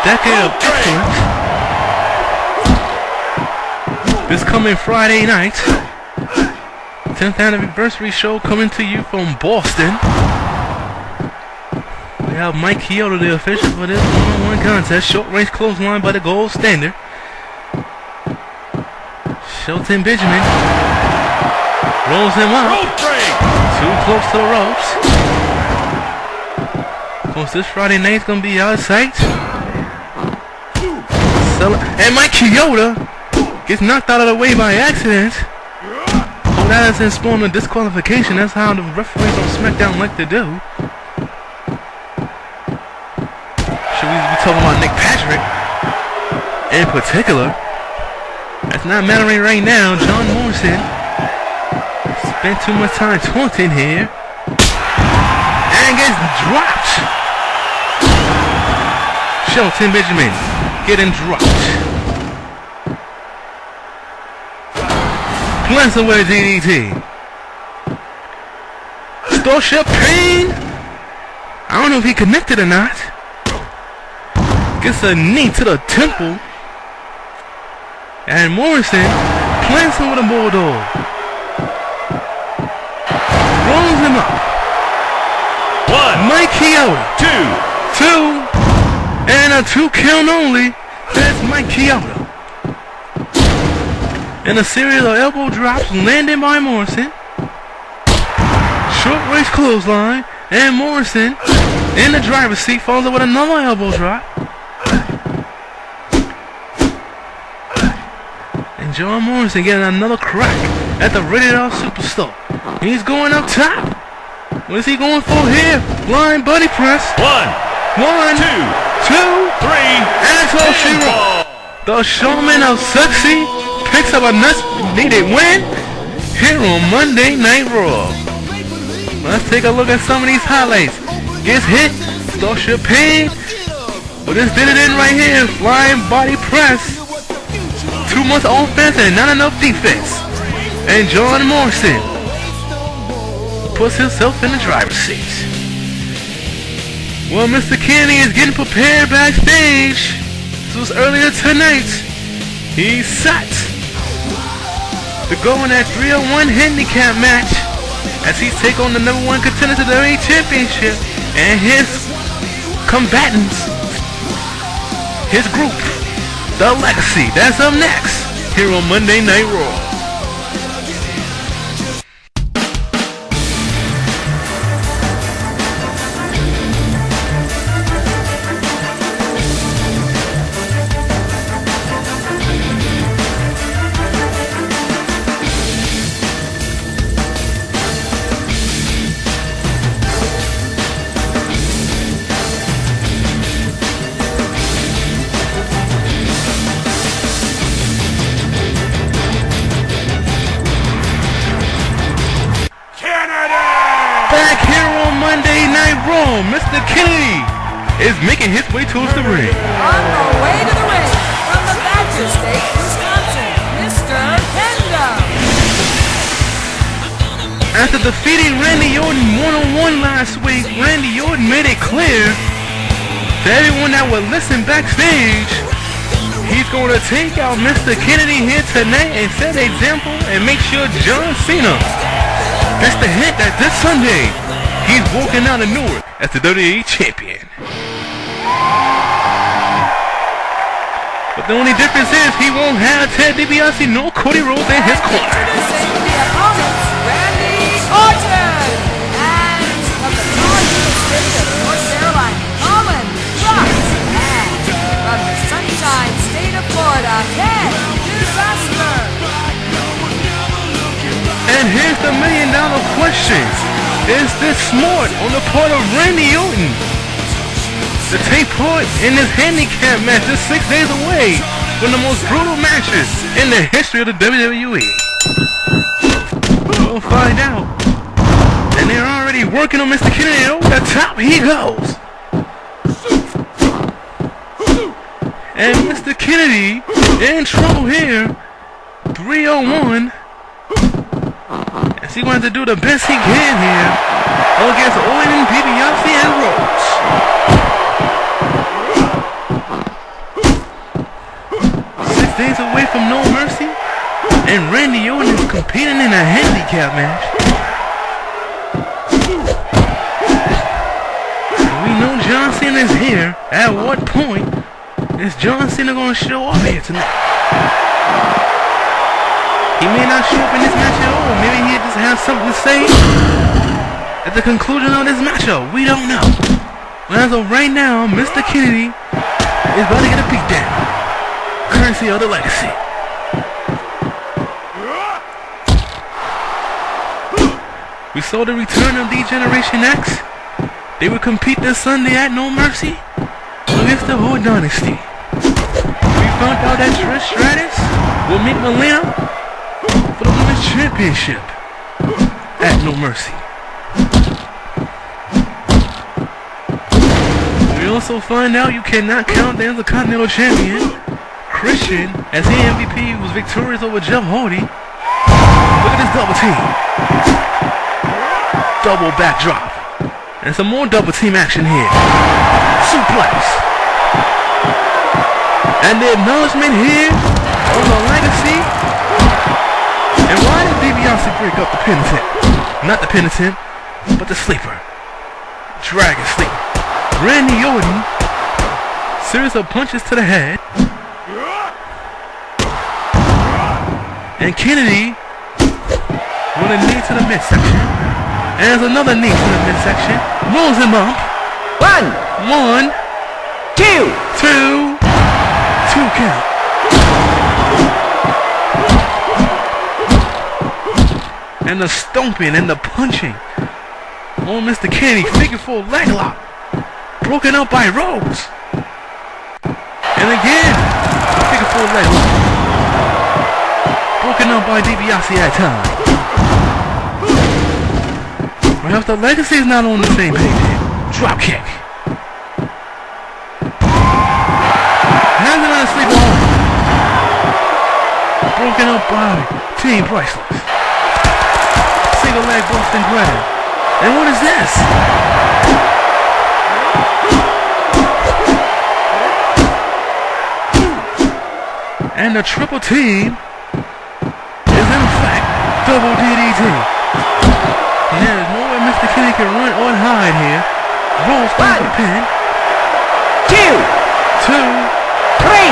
decade of excellence. This coming Friday night, 10th anniversary show coming to you from Boston. We have Mike Chioda, the official for this one-on-one contest. Short range clothesline by the gold standard. Shelton Benjamin rolls him up. Too close to the ropes. Of course, this Friday night's gonna be out of sight. And Mike Chioda gets knocked out of the way by accident. Oh, that doesn't spawn a disqualification. That's how the referees on SmackDown like to do. Should we be talking about Nick Patrick in particular? That's not mattering right now. John Morrison spent too much time taunting here and gets dropped. Shelton Benjamin getting dropped. Plants away DDT. Starship Pain. I don't know if he connected or not. Gets a knee to the temple. And Morrison plants him with a bulldog. Rolls him up. 1. Mike Chioda. 2. And a 2 count only. That's Mike Chioda. And a series of elbow drops landed by Morrison. Short range clothesline. And Morrison in the driver's seat follows up with another elbow drop. And John Morrison getting another crack at the Rated R Superstar. He's going up top. What is he going for here? Blind buddy press. 1, 2, 3, and so she rolls. The Showman of Sexy picks up a needed win here on Monday Night Raw. Let's take a look at some of these highlights. Gets hit, Starship Pain, but this did it in right here. Flying body press. Too much offense and not enough defense. And John Morrison puts himself in the driver's seat. Well, Mr. Kennedy is getting prepared backstage. This was earlier tonight. He's set to go in that 3-on-1 handicap match as he take on the #1 contender to the WWE Championship and his combatants, his group, The Legacy. That's up next here on Monday Night Raw. Mr. Kennedy is making his way towards the ring. On the way to the ring, from the Badger State, Wisconsin, Mr. Kendo. After defeating Randy Orton one-on-one last week, Randy Orton made it clear to everyone that would listen backstage, he's going to take out Mr. Kennedy here tonight and set an example and make sure John Cena gets the hint that this Sunday he's walking out of Newark as the WWE Champion. But the only difference is he won't have Ted DiBiase nor Cody Rhodes in his corner. Introducing the opponents, Randy Orton, and from the northeast state of North Carolina, Colin Ross, and from the Sunshine State of Florida, Ted DiBiase. And here's the $1 million question. Is this smart on the part of Randy Orton to take part in this handicap match just 6 days away from the most brutal matches in the history of the WWE? We'll find out. And they're already working on Mr. Kennedy. Over the top he goes. And Mr. Kennedy in trouble here. 3-on-1. As he going to do the best he can here against Orton, DiBiase, and Rhodes. And Randy Orton is competing in a handicap match. We know John Cena is here. At what point is John Cena going to show up here tonight? He may not show up in this match at all. Maybe he just has something to say at the conclusion of this matchup. We don't know. But as of right now, Mr. Kennedy is about to get a beatdown, courtesy of the Legacy. We saw the return of the Generation X. They will compete this Sunday at No Mercy against the Hart Dynasty. We found out that Trish Stratus will meet Melina for the Women's Championship at No Mercy. We also find out you cannot count the Intercontinental Champion, Christian, as the MVP was victorious over Jeff Hardy. Look at this double team. Double backdrop. And some more double team action here. Suplex. And the acknowledgement here on the Legacy. And why did DiBiase break up the penitent? Not the penitent, but the sleeper. Dragon sleeper. Randy Orton. Series of punches to the head. And Kennedy with a knee to the midsection. And there's another knee to the midsection. Rolls him up. 1, 2, 2 count. And the stomping and the punching on Mr. Kennedy. Figure 4 leg lock. Broken up by Rhodes. And again, figure 4 leg lock. Broken up by DiBiase at time. Perhaps the Legacy is not on the same page here. Drop kick. Hands it on a sleeper arm. Broken up by Team Priceless. Single leg Boston grab. And what is this? And the triple team is in effect double DDT. There's no way Mr. Kennedy can run or hide here. Rolls through the pin. 2, 3.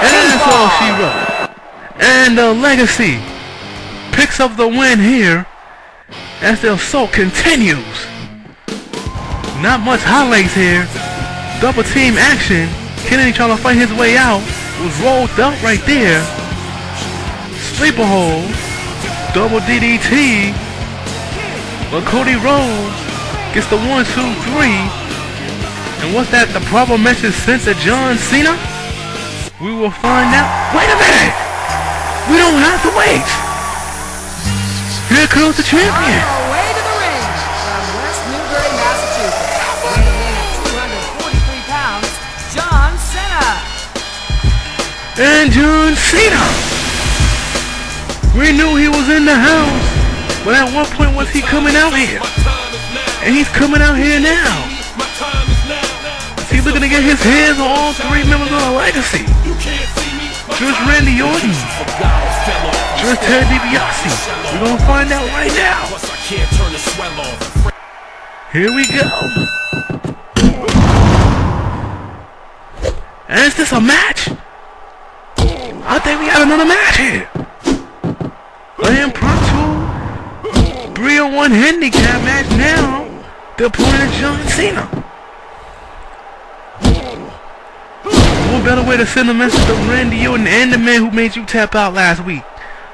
And that's all she wrote. And the Legacy picks up the win here as the assault continues. Not much highlights here. Double team action. Kennedy trying to fight his way out. Was rolled out right there. Sleeper hold. Double DDT. But Cody Rhodes gets the 1, 2, 3. And what's that? The problem message sent to John Cena? We will find out. Wait a minute! We don't have to wait! Here comes the champion! On our way to the ring from West Newbury, Massachusetts, weighing in at 243 pounds, John Cena! And John Cena! We knew he was in the house. But at what point was he coming out here? And he's coming out here now. Is he looking to get his hands on all 3 members of the Legacy? Just Randy Orton. Just Ted DiBiase. We're going to find out right now. Here we go. And is this a match? I think we got another match here. An impromptu 3-on-1 handicap match now. The opponent is John Cena. What better way to send a message to Randy Orton and the man who made you tap out last week?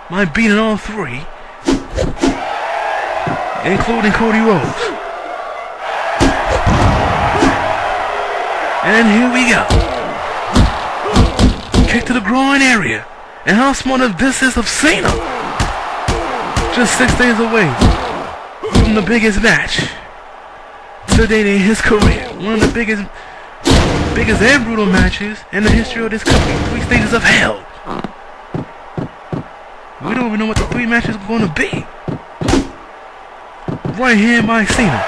My beating all 3, including Cody Rhodes. And here we go. Kick to the groin area. And how smart of this is of Cena. Just 6 days away from the biggest match to date in his career. One of the biggest and brutal matches in the history of this company. 3 stages of hell. We don't even know what the 3 matches are going to be. Right hand by Cena.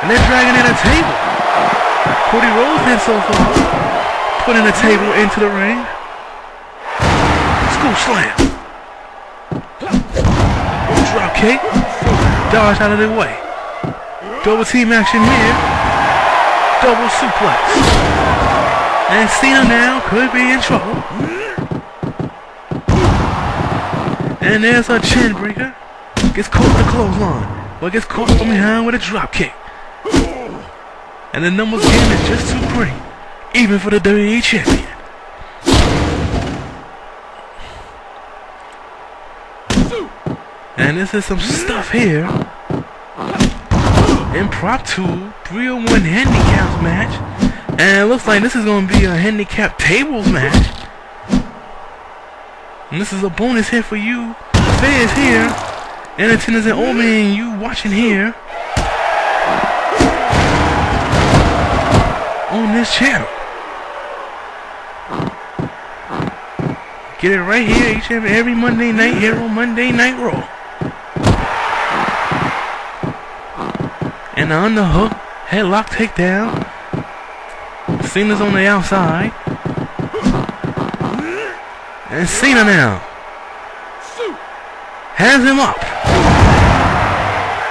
And they're dragging in a table. Cody Rhodes did so far. Putting a table into the ring. School slam. kick. Dodge out of the way. Double team action here. Double suplex. And Cena now could be in trouble. And there's a chin breaker. Gets caught with a clothesline. But gets caught from behind with a drop kick. And the numbers game is just too great. Even for the WWE Champion. And this is some stuff here. Impromptu 3-on-1 handicaps match. And it looks like this is going to be a handicap tables match. And this is a bonus here for you fans here. And attendance in Albany and you watching here. On this channel. Get it right here each and every Monday night here on Monday Night Raw. And on the hook, headlock takedown. Cena's on the outside. And Cena now has him up.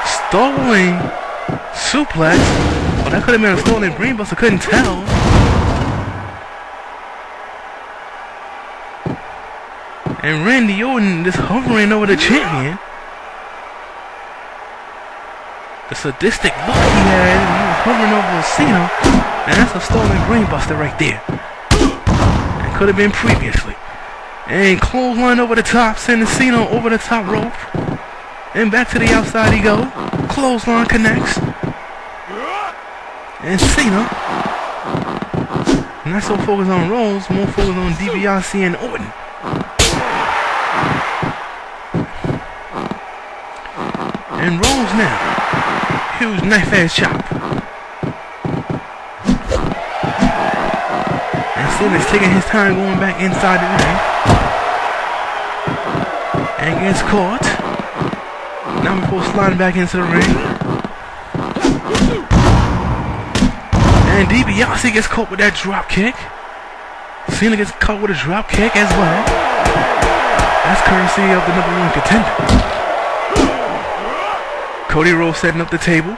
Stolen suplex. Oh, that could have been a stolen brainbuster, couldn't tell. And Randy Orton just hovering over the champion. The sadistic look he had, he was hovering over Cena. And that's a stolen brainbuster right there. And could have been previously. And clothesline over the top, sending Cena over the top rope. And back to the outside he go. Clothesline connects. And Cena, not so focused on Rhodes, more focused on DiBiase and Orton. And Rhodes now. Huge knife-edge chop. And Cena's taking his time going back inside the ring. And gets caught. Now before sliding back into the ring. And DiBiase gets caught with that drop kick. Cena gets caught with a drop kick as well. That's courtesy of the #1 contender. Cody Rhodes setting up the table.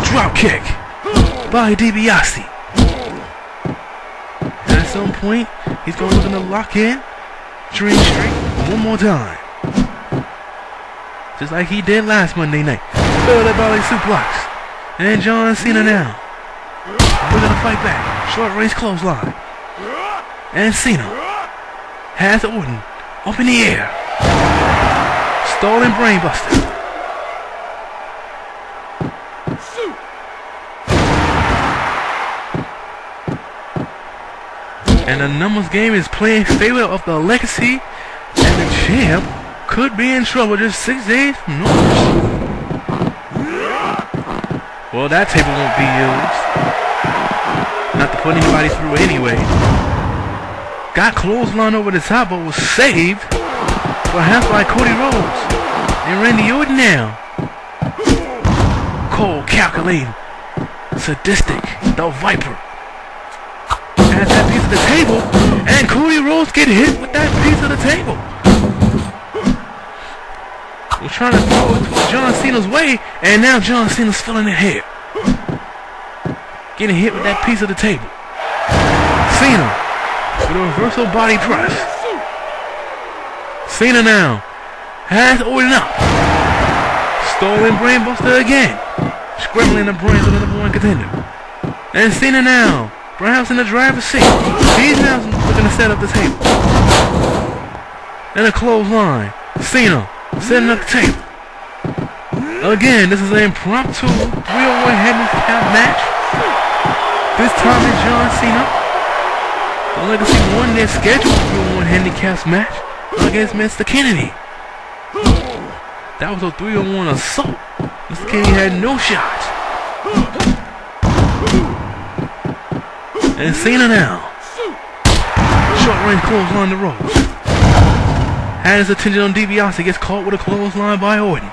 Drop kick by DiBiase. And at some point, he's going to look to lock in. Dream Street one more time. Just like he did last Monday night. Belly belly suplex. And John Cena now. We're going to fight back. Short range clothesline. And Cena has Orton up in the air. Stolen brainbuster. And the numbers game is playing in favor of the legacy. And the champ could be in trouble just 6 days from now. Well, that table won't be used. Not to put anybody through anyway. Got clothesline over the top, but was saved. Perhaps by Cody Rhodes. And Randy Orton now. Cold, calculating. Sadistic. The Viper. Has that piece of the table. And Cody Rhodes get hit with that piece of the table. We're trying to throw it to John Cena's way. And now John Cena's feeling it here. Getting hit with that piece of the table. Cena with a reversal body press. Cena now has Orton up. Stolen brainbuster again. Scrambling the brains of the #1 contender. And Cena now, perhaps in the driver's seat. He's now looking to set up the table. And a clothesline. Cena setting up the table. Again, this is an impromptu 3-on-1 handicap match. This time it's John Cena. The Legacy won their scheduled 3-on-1 handicaps match against Mr. Kennedy. That was a 3-on-1 assault. Mr. Kennedy had no shot. And Cena now. Short range clothesline to Rhodes. Had his attention on DiBiase. Gets caught with a clothesline by Orton.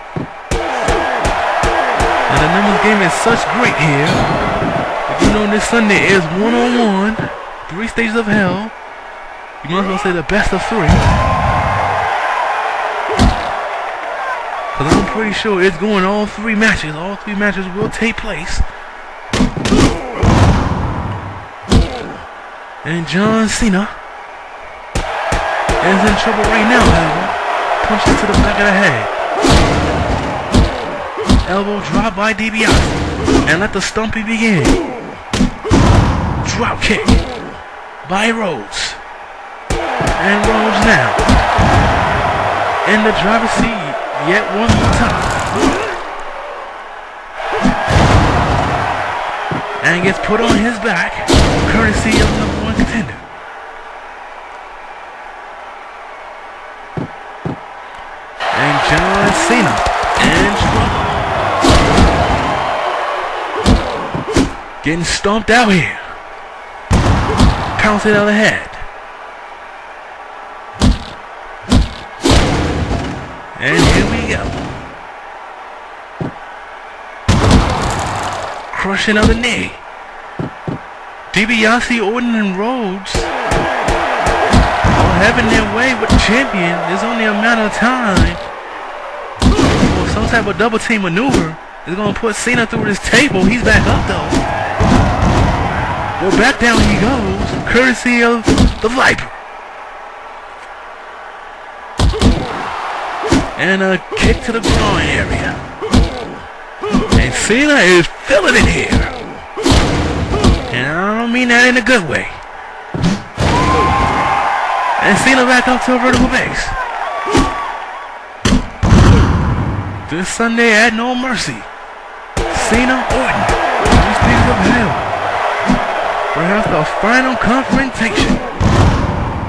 And the numbers game is such great here. If you know this Sunday is 1-on-1. 3 stages of hell. You might as well say the best of 3. Because I'm pretty sure it's going all 3 matches. All 3 matches will take place. And John Cena is in trouble right now, however. Punches to the back of the head. Elbow drop by DiBiase. And let the stomping begin. Drop kick by Rhodes. And Rhodes now in the driver's seat yet one more time. And gets put on his back, courtesy of #1 contender. And John Cena in trouble. Getting stomped out here. Pounced it out of the head. And here we go. Crushing of the knee. DiBiase, Orton, and Rhodes all having their way with the champion. There's only a matter of time. Well, some type of double team maneuver is going to put Cena through this table. He's back up though. Well, back down he goes, courtesy of the Viper. And a kick to the groin area. And Cena is feeling it here. And I don't mean that in a good way. And Cena back up to a vertical base. This Sunday at No Mercy. Cena, Orton. These things of hell. Perhaps the final confrontation.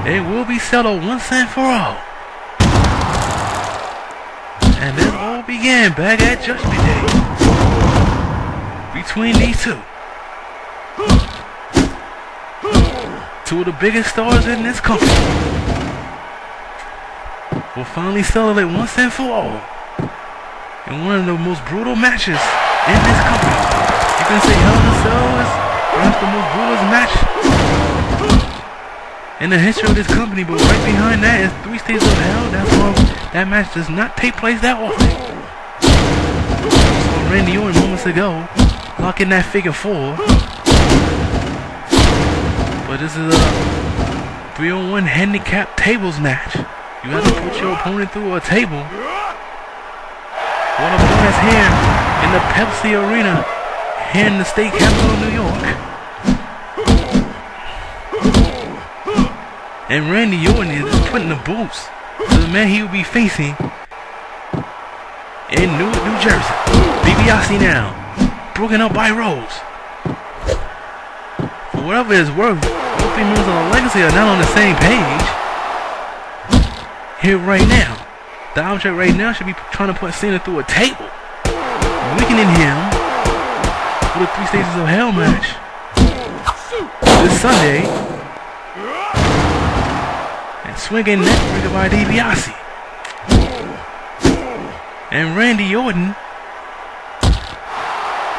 It will be settled once and for all. And this all began back at Judgment Day between these two. Two of the biggest stars in this company will finally settle it once and for all in one of the most brutal matches in this company. You can say Hell in a Cell is perhaps the most brutal match in the history of this company, but right behind that is 3 Stages of Hell. That's why that match does not take place that often. So Randy Orton moments ago, locking that figure 4. But this is a 3-on-1 handicap tables match. You have to put your opponent through a table. One opponent's here in the Pepsi Arena here in the state capital of New York. And Randy Orton is putting the boots to the man he will be facing in New Jersey. DiBiase now, broken up by Rhodes. For whatever it's worth, both 3 members of the Legacy are not on the same page. Here right now. The object right now should be trying to put Cena through a table, weakening him for the 3 Stages of Hell match this Sunday. And swinging neckbreaker by DiBiase. And Randy Orton,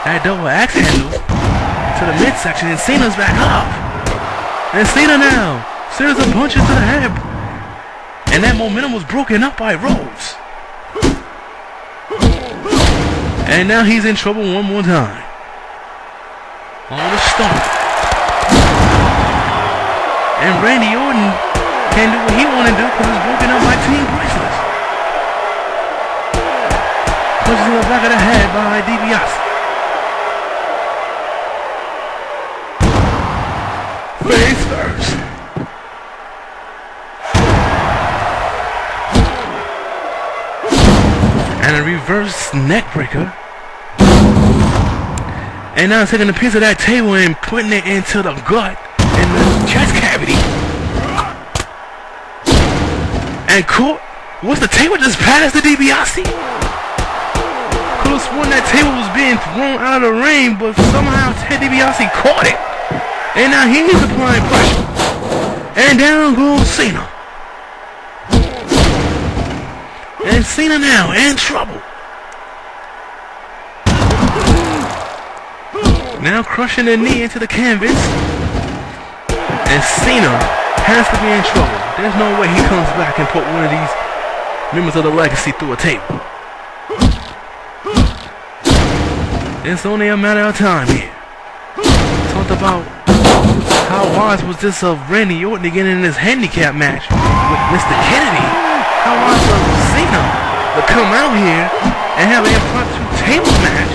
that double axe handle to the midsection, and Cena's back up. And Cena now, series of punches to the head. And that momentum was broken up by Rhodes. And now he's in trouble one more time. On the stomp. And Randy Orton can't do what he want to do because it's broken up by team bracelets. Punches to the back of the head by DiBiase. Face first. And a reverse neck breaker. And now taking a piece of that table and putting it into the gut and the chest cavity. And what's the table just passed to DiBiase? Could have sworn that table was being thrown out of the ring, but somehow Ted DiBiase caught it. And now he's applying pressure. And down goes Cena. And Cena now in trouble. Now crushing the knee into the canvas. And Cena has to be in trouble. There's no way he comes back and put one of these members of the Legacy through a table. It's only a matter of time here. Talked about how wise was this of Randy Orton to get in this handicap match with Mr. Kennedy. How wise of Cena to come out here and have an impromptu table match.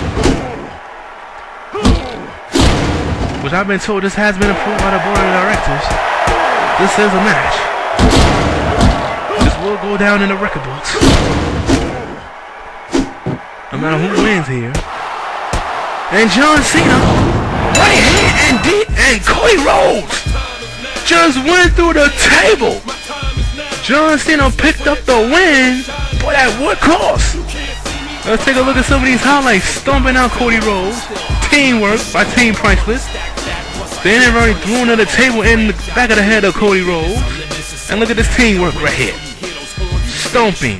Which I've been told this has been approved by the board of directors. This is a match. This will go down in the record books. No matter who wins here. And John Cena, right hand and Cody Rhodes just went through the table. John Cena picked up the win, but at what cost? Let's take a look at some of these highlights. Stomping out Cody Rhodes. Teamwork by Team Priceless. Then they've already thrown to the table in the back of the head of Cody Rhodes. And look at this teamwork right here. Stomping.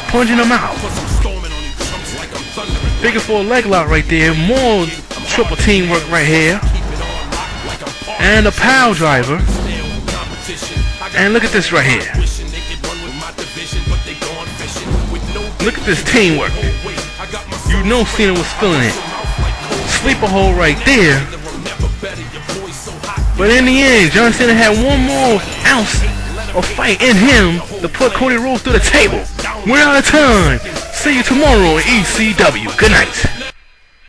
Punching him out. Figure 4 leg lock right there. More triple teamwork right here. And a power driver. And look at this right here. Look at this teamwork. You know Cena was feeling it. Sleeper hole right there. But in the end, John Cena had one more ounce of fight in him to put Cody Rhodes through the table. We're out of time. See you tomorrow on ECW. Good night.